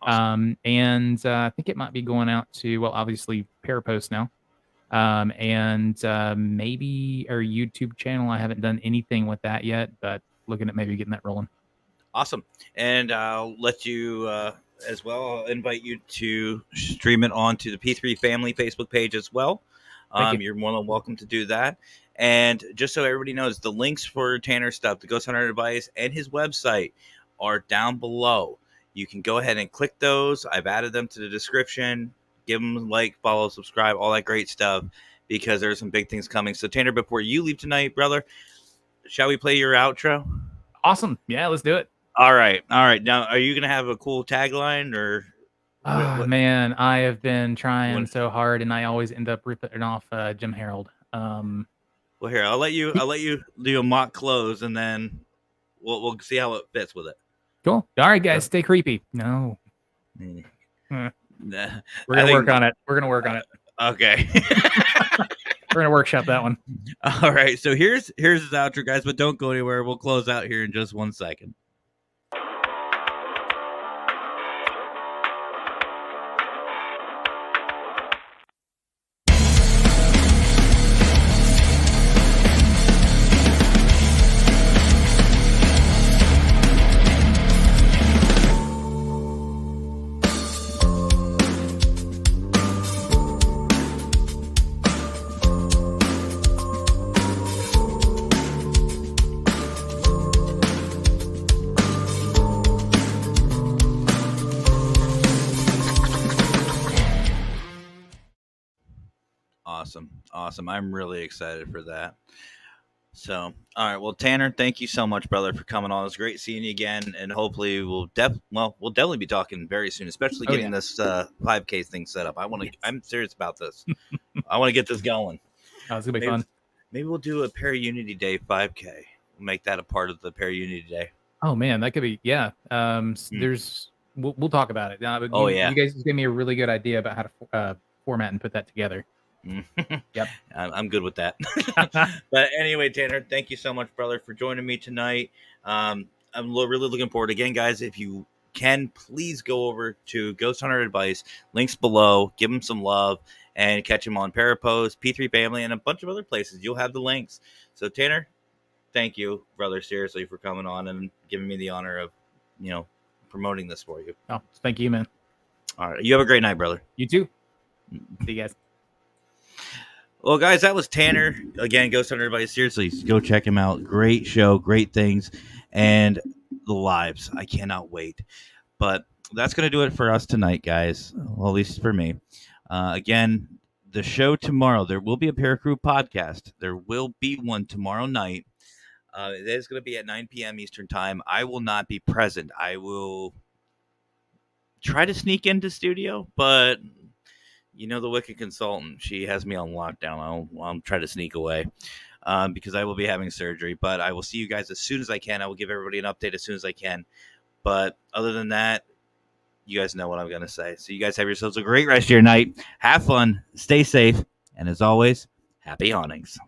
Awesome. And I think it might be going out to, well, obviously Parapost now. And maybe our YouTube channel. I haven't done anything with that yet, but looking at maybe getting that rolling. Awesome. And I'll let you as well. I'll invite you to stream it onto the P3 Family Facebook page as well. You're more than welcome to do that. And just so everybody knows, the links for Tanner's stuff, the Ghost Hunter Advice, and his website are down below. You can go ahead and click those. I've added them to the description. Give them a like, follow, subscribe, all that great stuff, because there's some big things coming. So, Tanner, before you leave tonight, brother, shall we play your outro? Awesome. Yeah, let's do it. All right. Now, are you going to have a cool tagline or? Oh, man, I have been trying so hard, and I always end up ripping off Jim Harold. Well, here, I'll let you do a mock close, and then we'll see how it fits with it. Cool. All right, guys, stay creepy. No. Nah, We're going to work on it. We're going to work on it. Okay. We're going to workshop that one. All right. So here's the outro, guys, but don't go anywhere. We'll close out here in just 1 second. Awesome. I'm really excited for that. So, all right. Well, Tanner, thank you so much, brother, for coming on. It was great seeing you again, and hopefully we'll definitely be talking very soon, especially getting this 5K thing set up. I'm serious about this. I want to get this going. Oh, it's gonna be fun. Maybe we'll do a Para-Unity Day 5K. We'll make that a part of the Para-Unity Day. Oh man, that could be There's we'll talk about it. You guys gave me a really good idea about how to format and put that together. Yep. I'm good with that. But anyway, Tanner, thank you so much, brother, for joining me tonight. I'm really looking forward. Again, guys, if you can, please go over to Ghost Hunter Advice. Links below. Give him some love and catch him on Parapost, P3 Family, and a bunch of other places. You'll have the links. So, Tanner, thank you, brother, seriously, for coming on and giving me the honor of, promoting this for you. Oh, thank you, man. All right. You have a great night, brother. You too. See you guys. Well, guys, that was Tanner. Again, Ghost Hunter Advice. Seriously, go check him out. Great show, great things, and the lives. I cannot wait. But that's going to do it for us tonight, guys. Well, at least for me. Again, the show tomorrow, there will be a Paracrew podcast. There will be one tomorrow night. It is going to be at 9 p.m. Eastern time. I will not be present. I will try to sneak into studio, but the Wicked Consultant, she has me on lockdown. I'll try to sneak away because I will be having surgery. But I will see you guys as soon as I can. I will give everybody an update as soon as I can. But other than that, you guys know what I'm going to say. So you guys have yourselves a great rest of your night. Have fun. Stay safe. And as always, happy hauntings.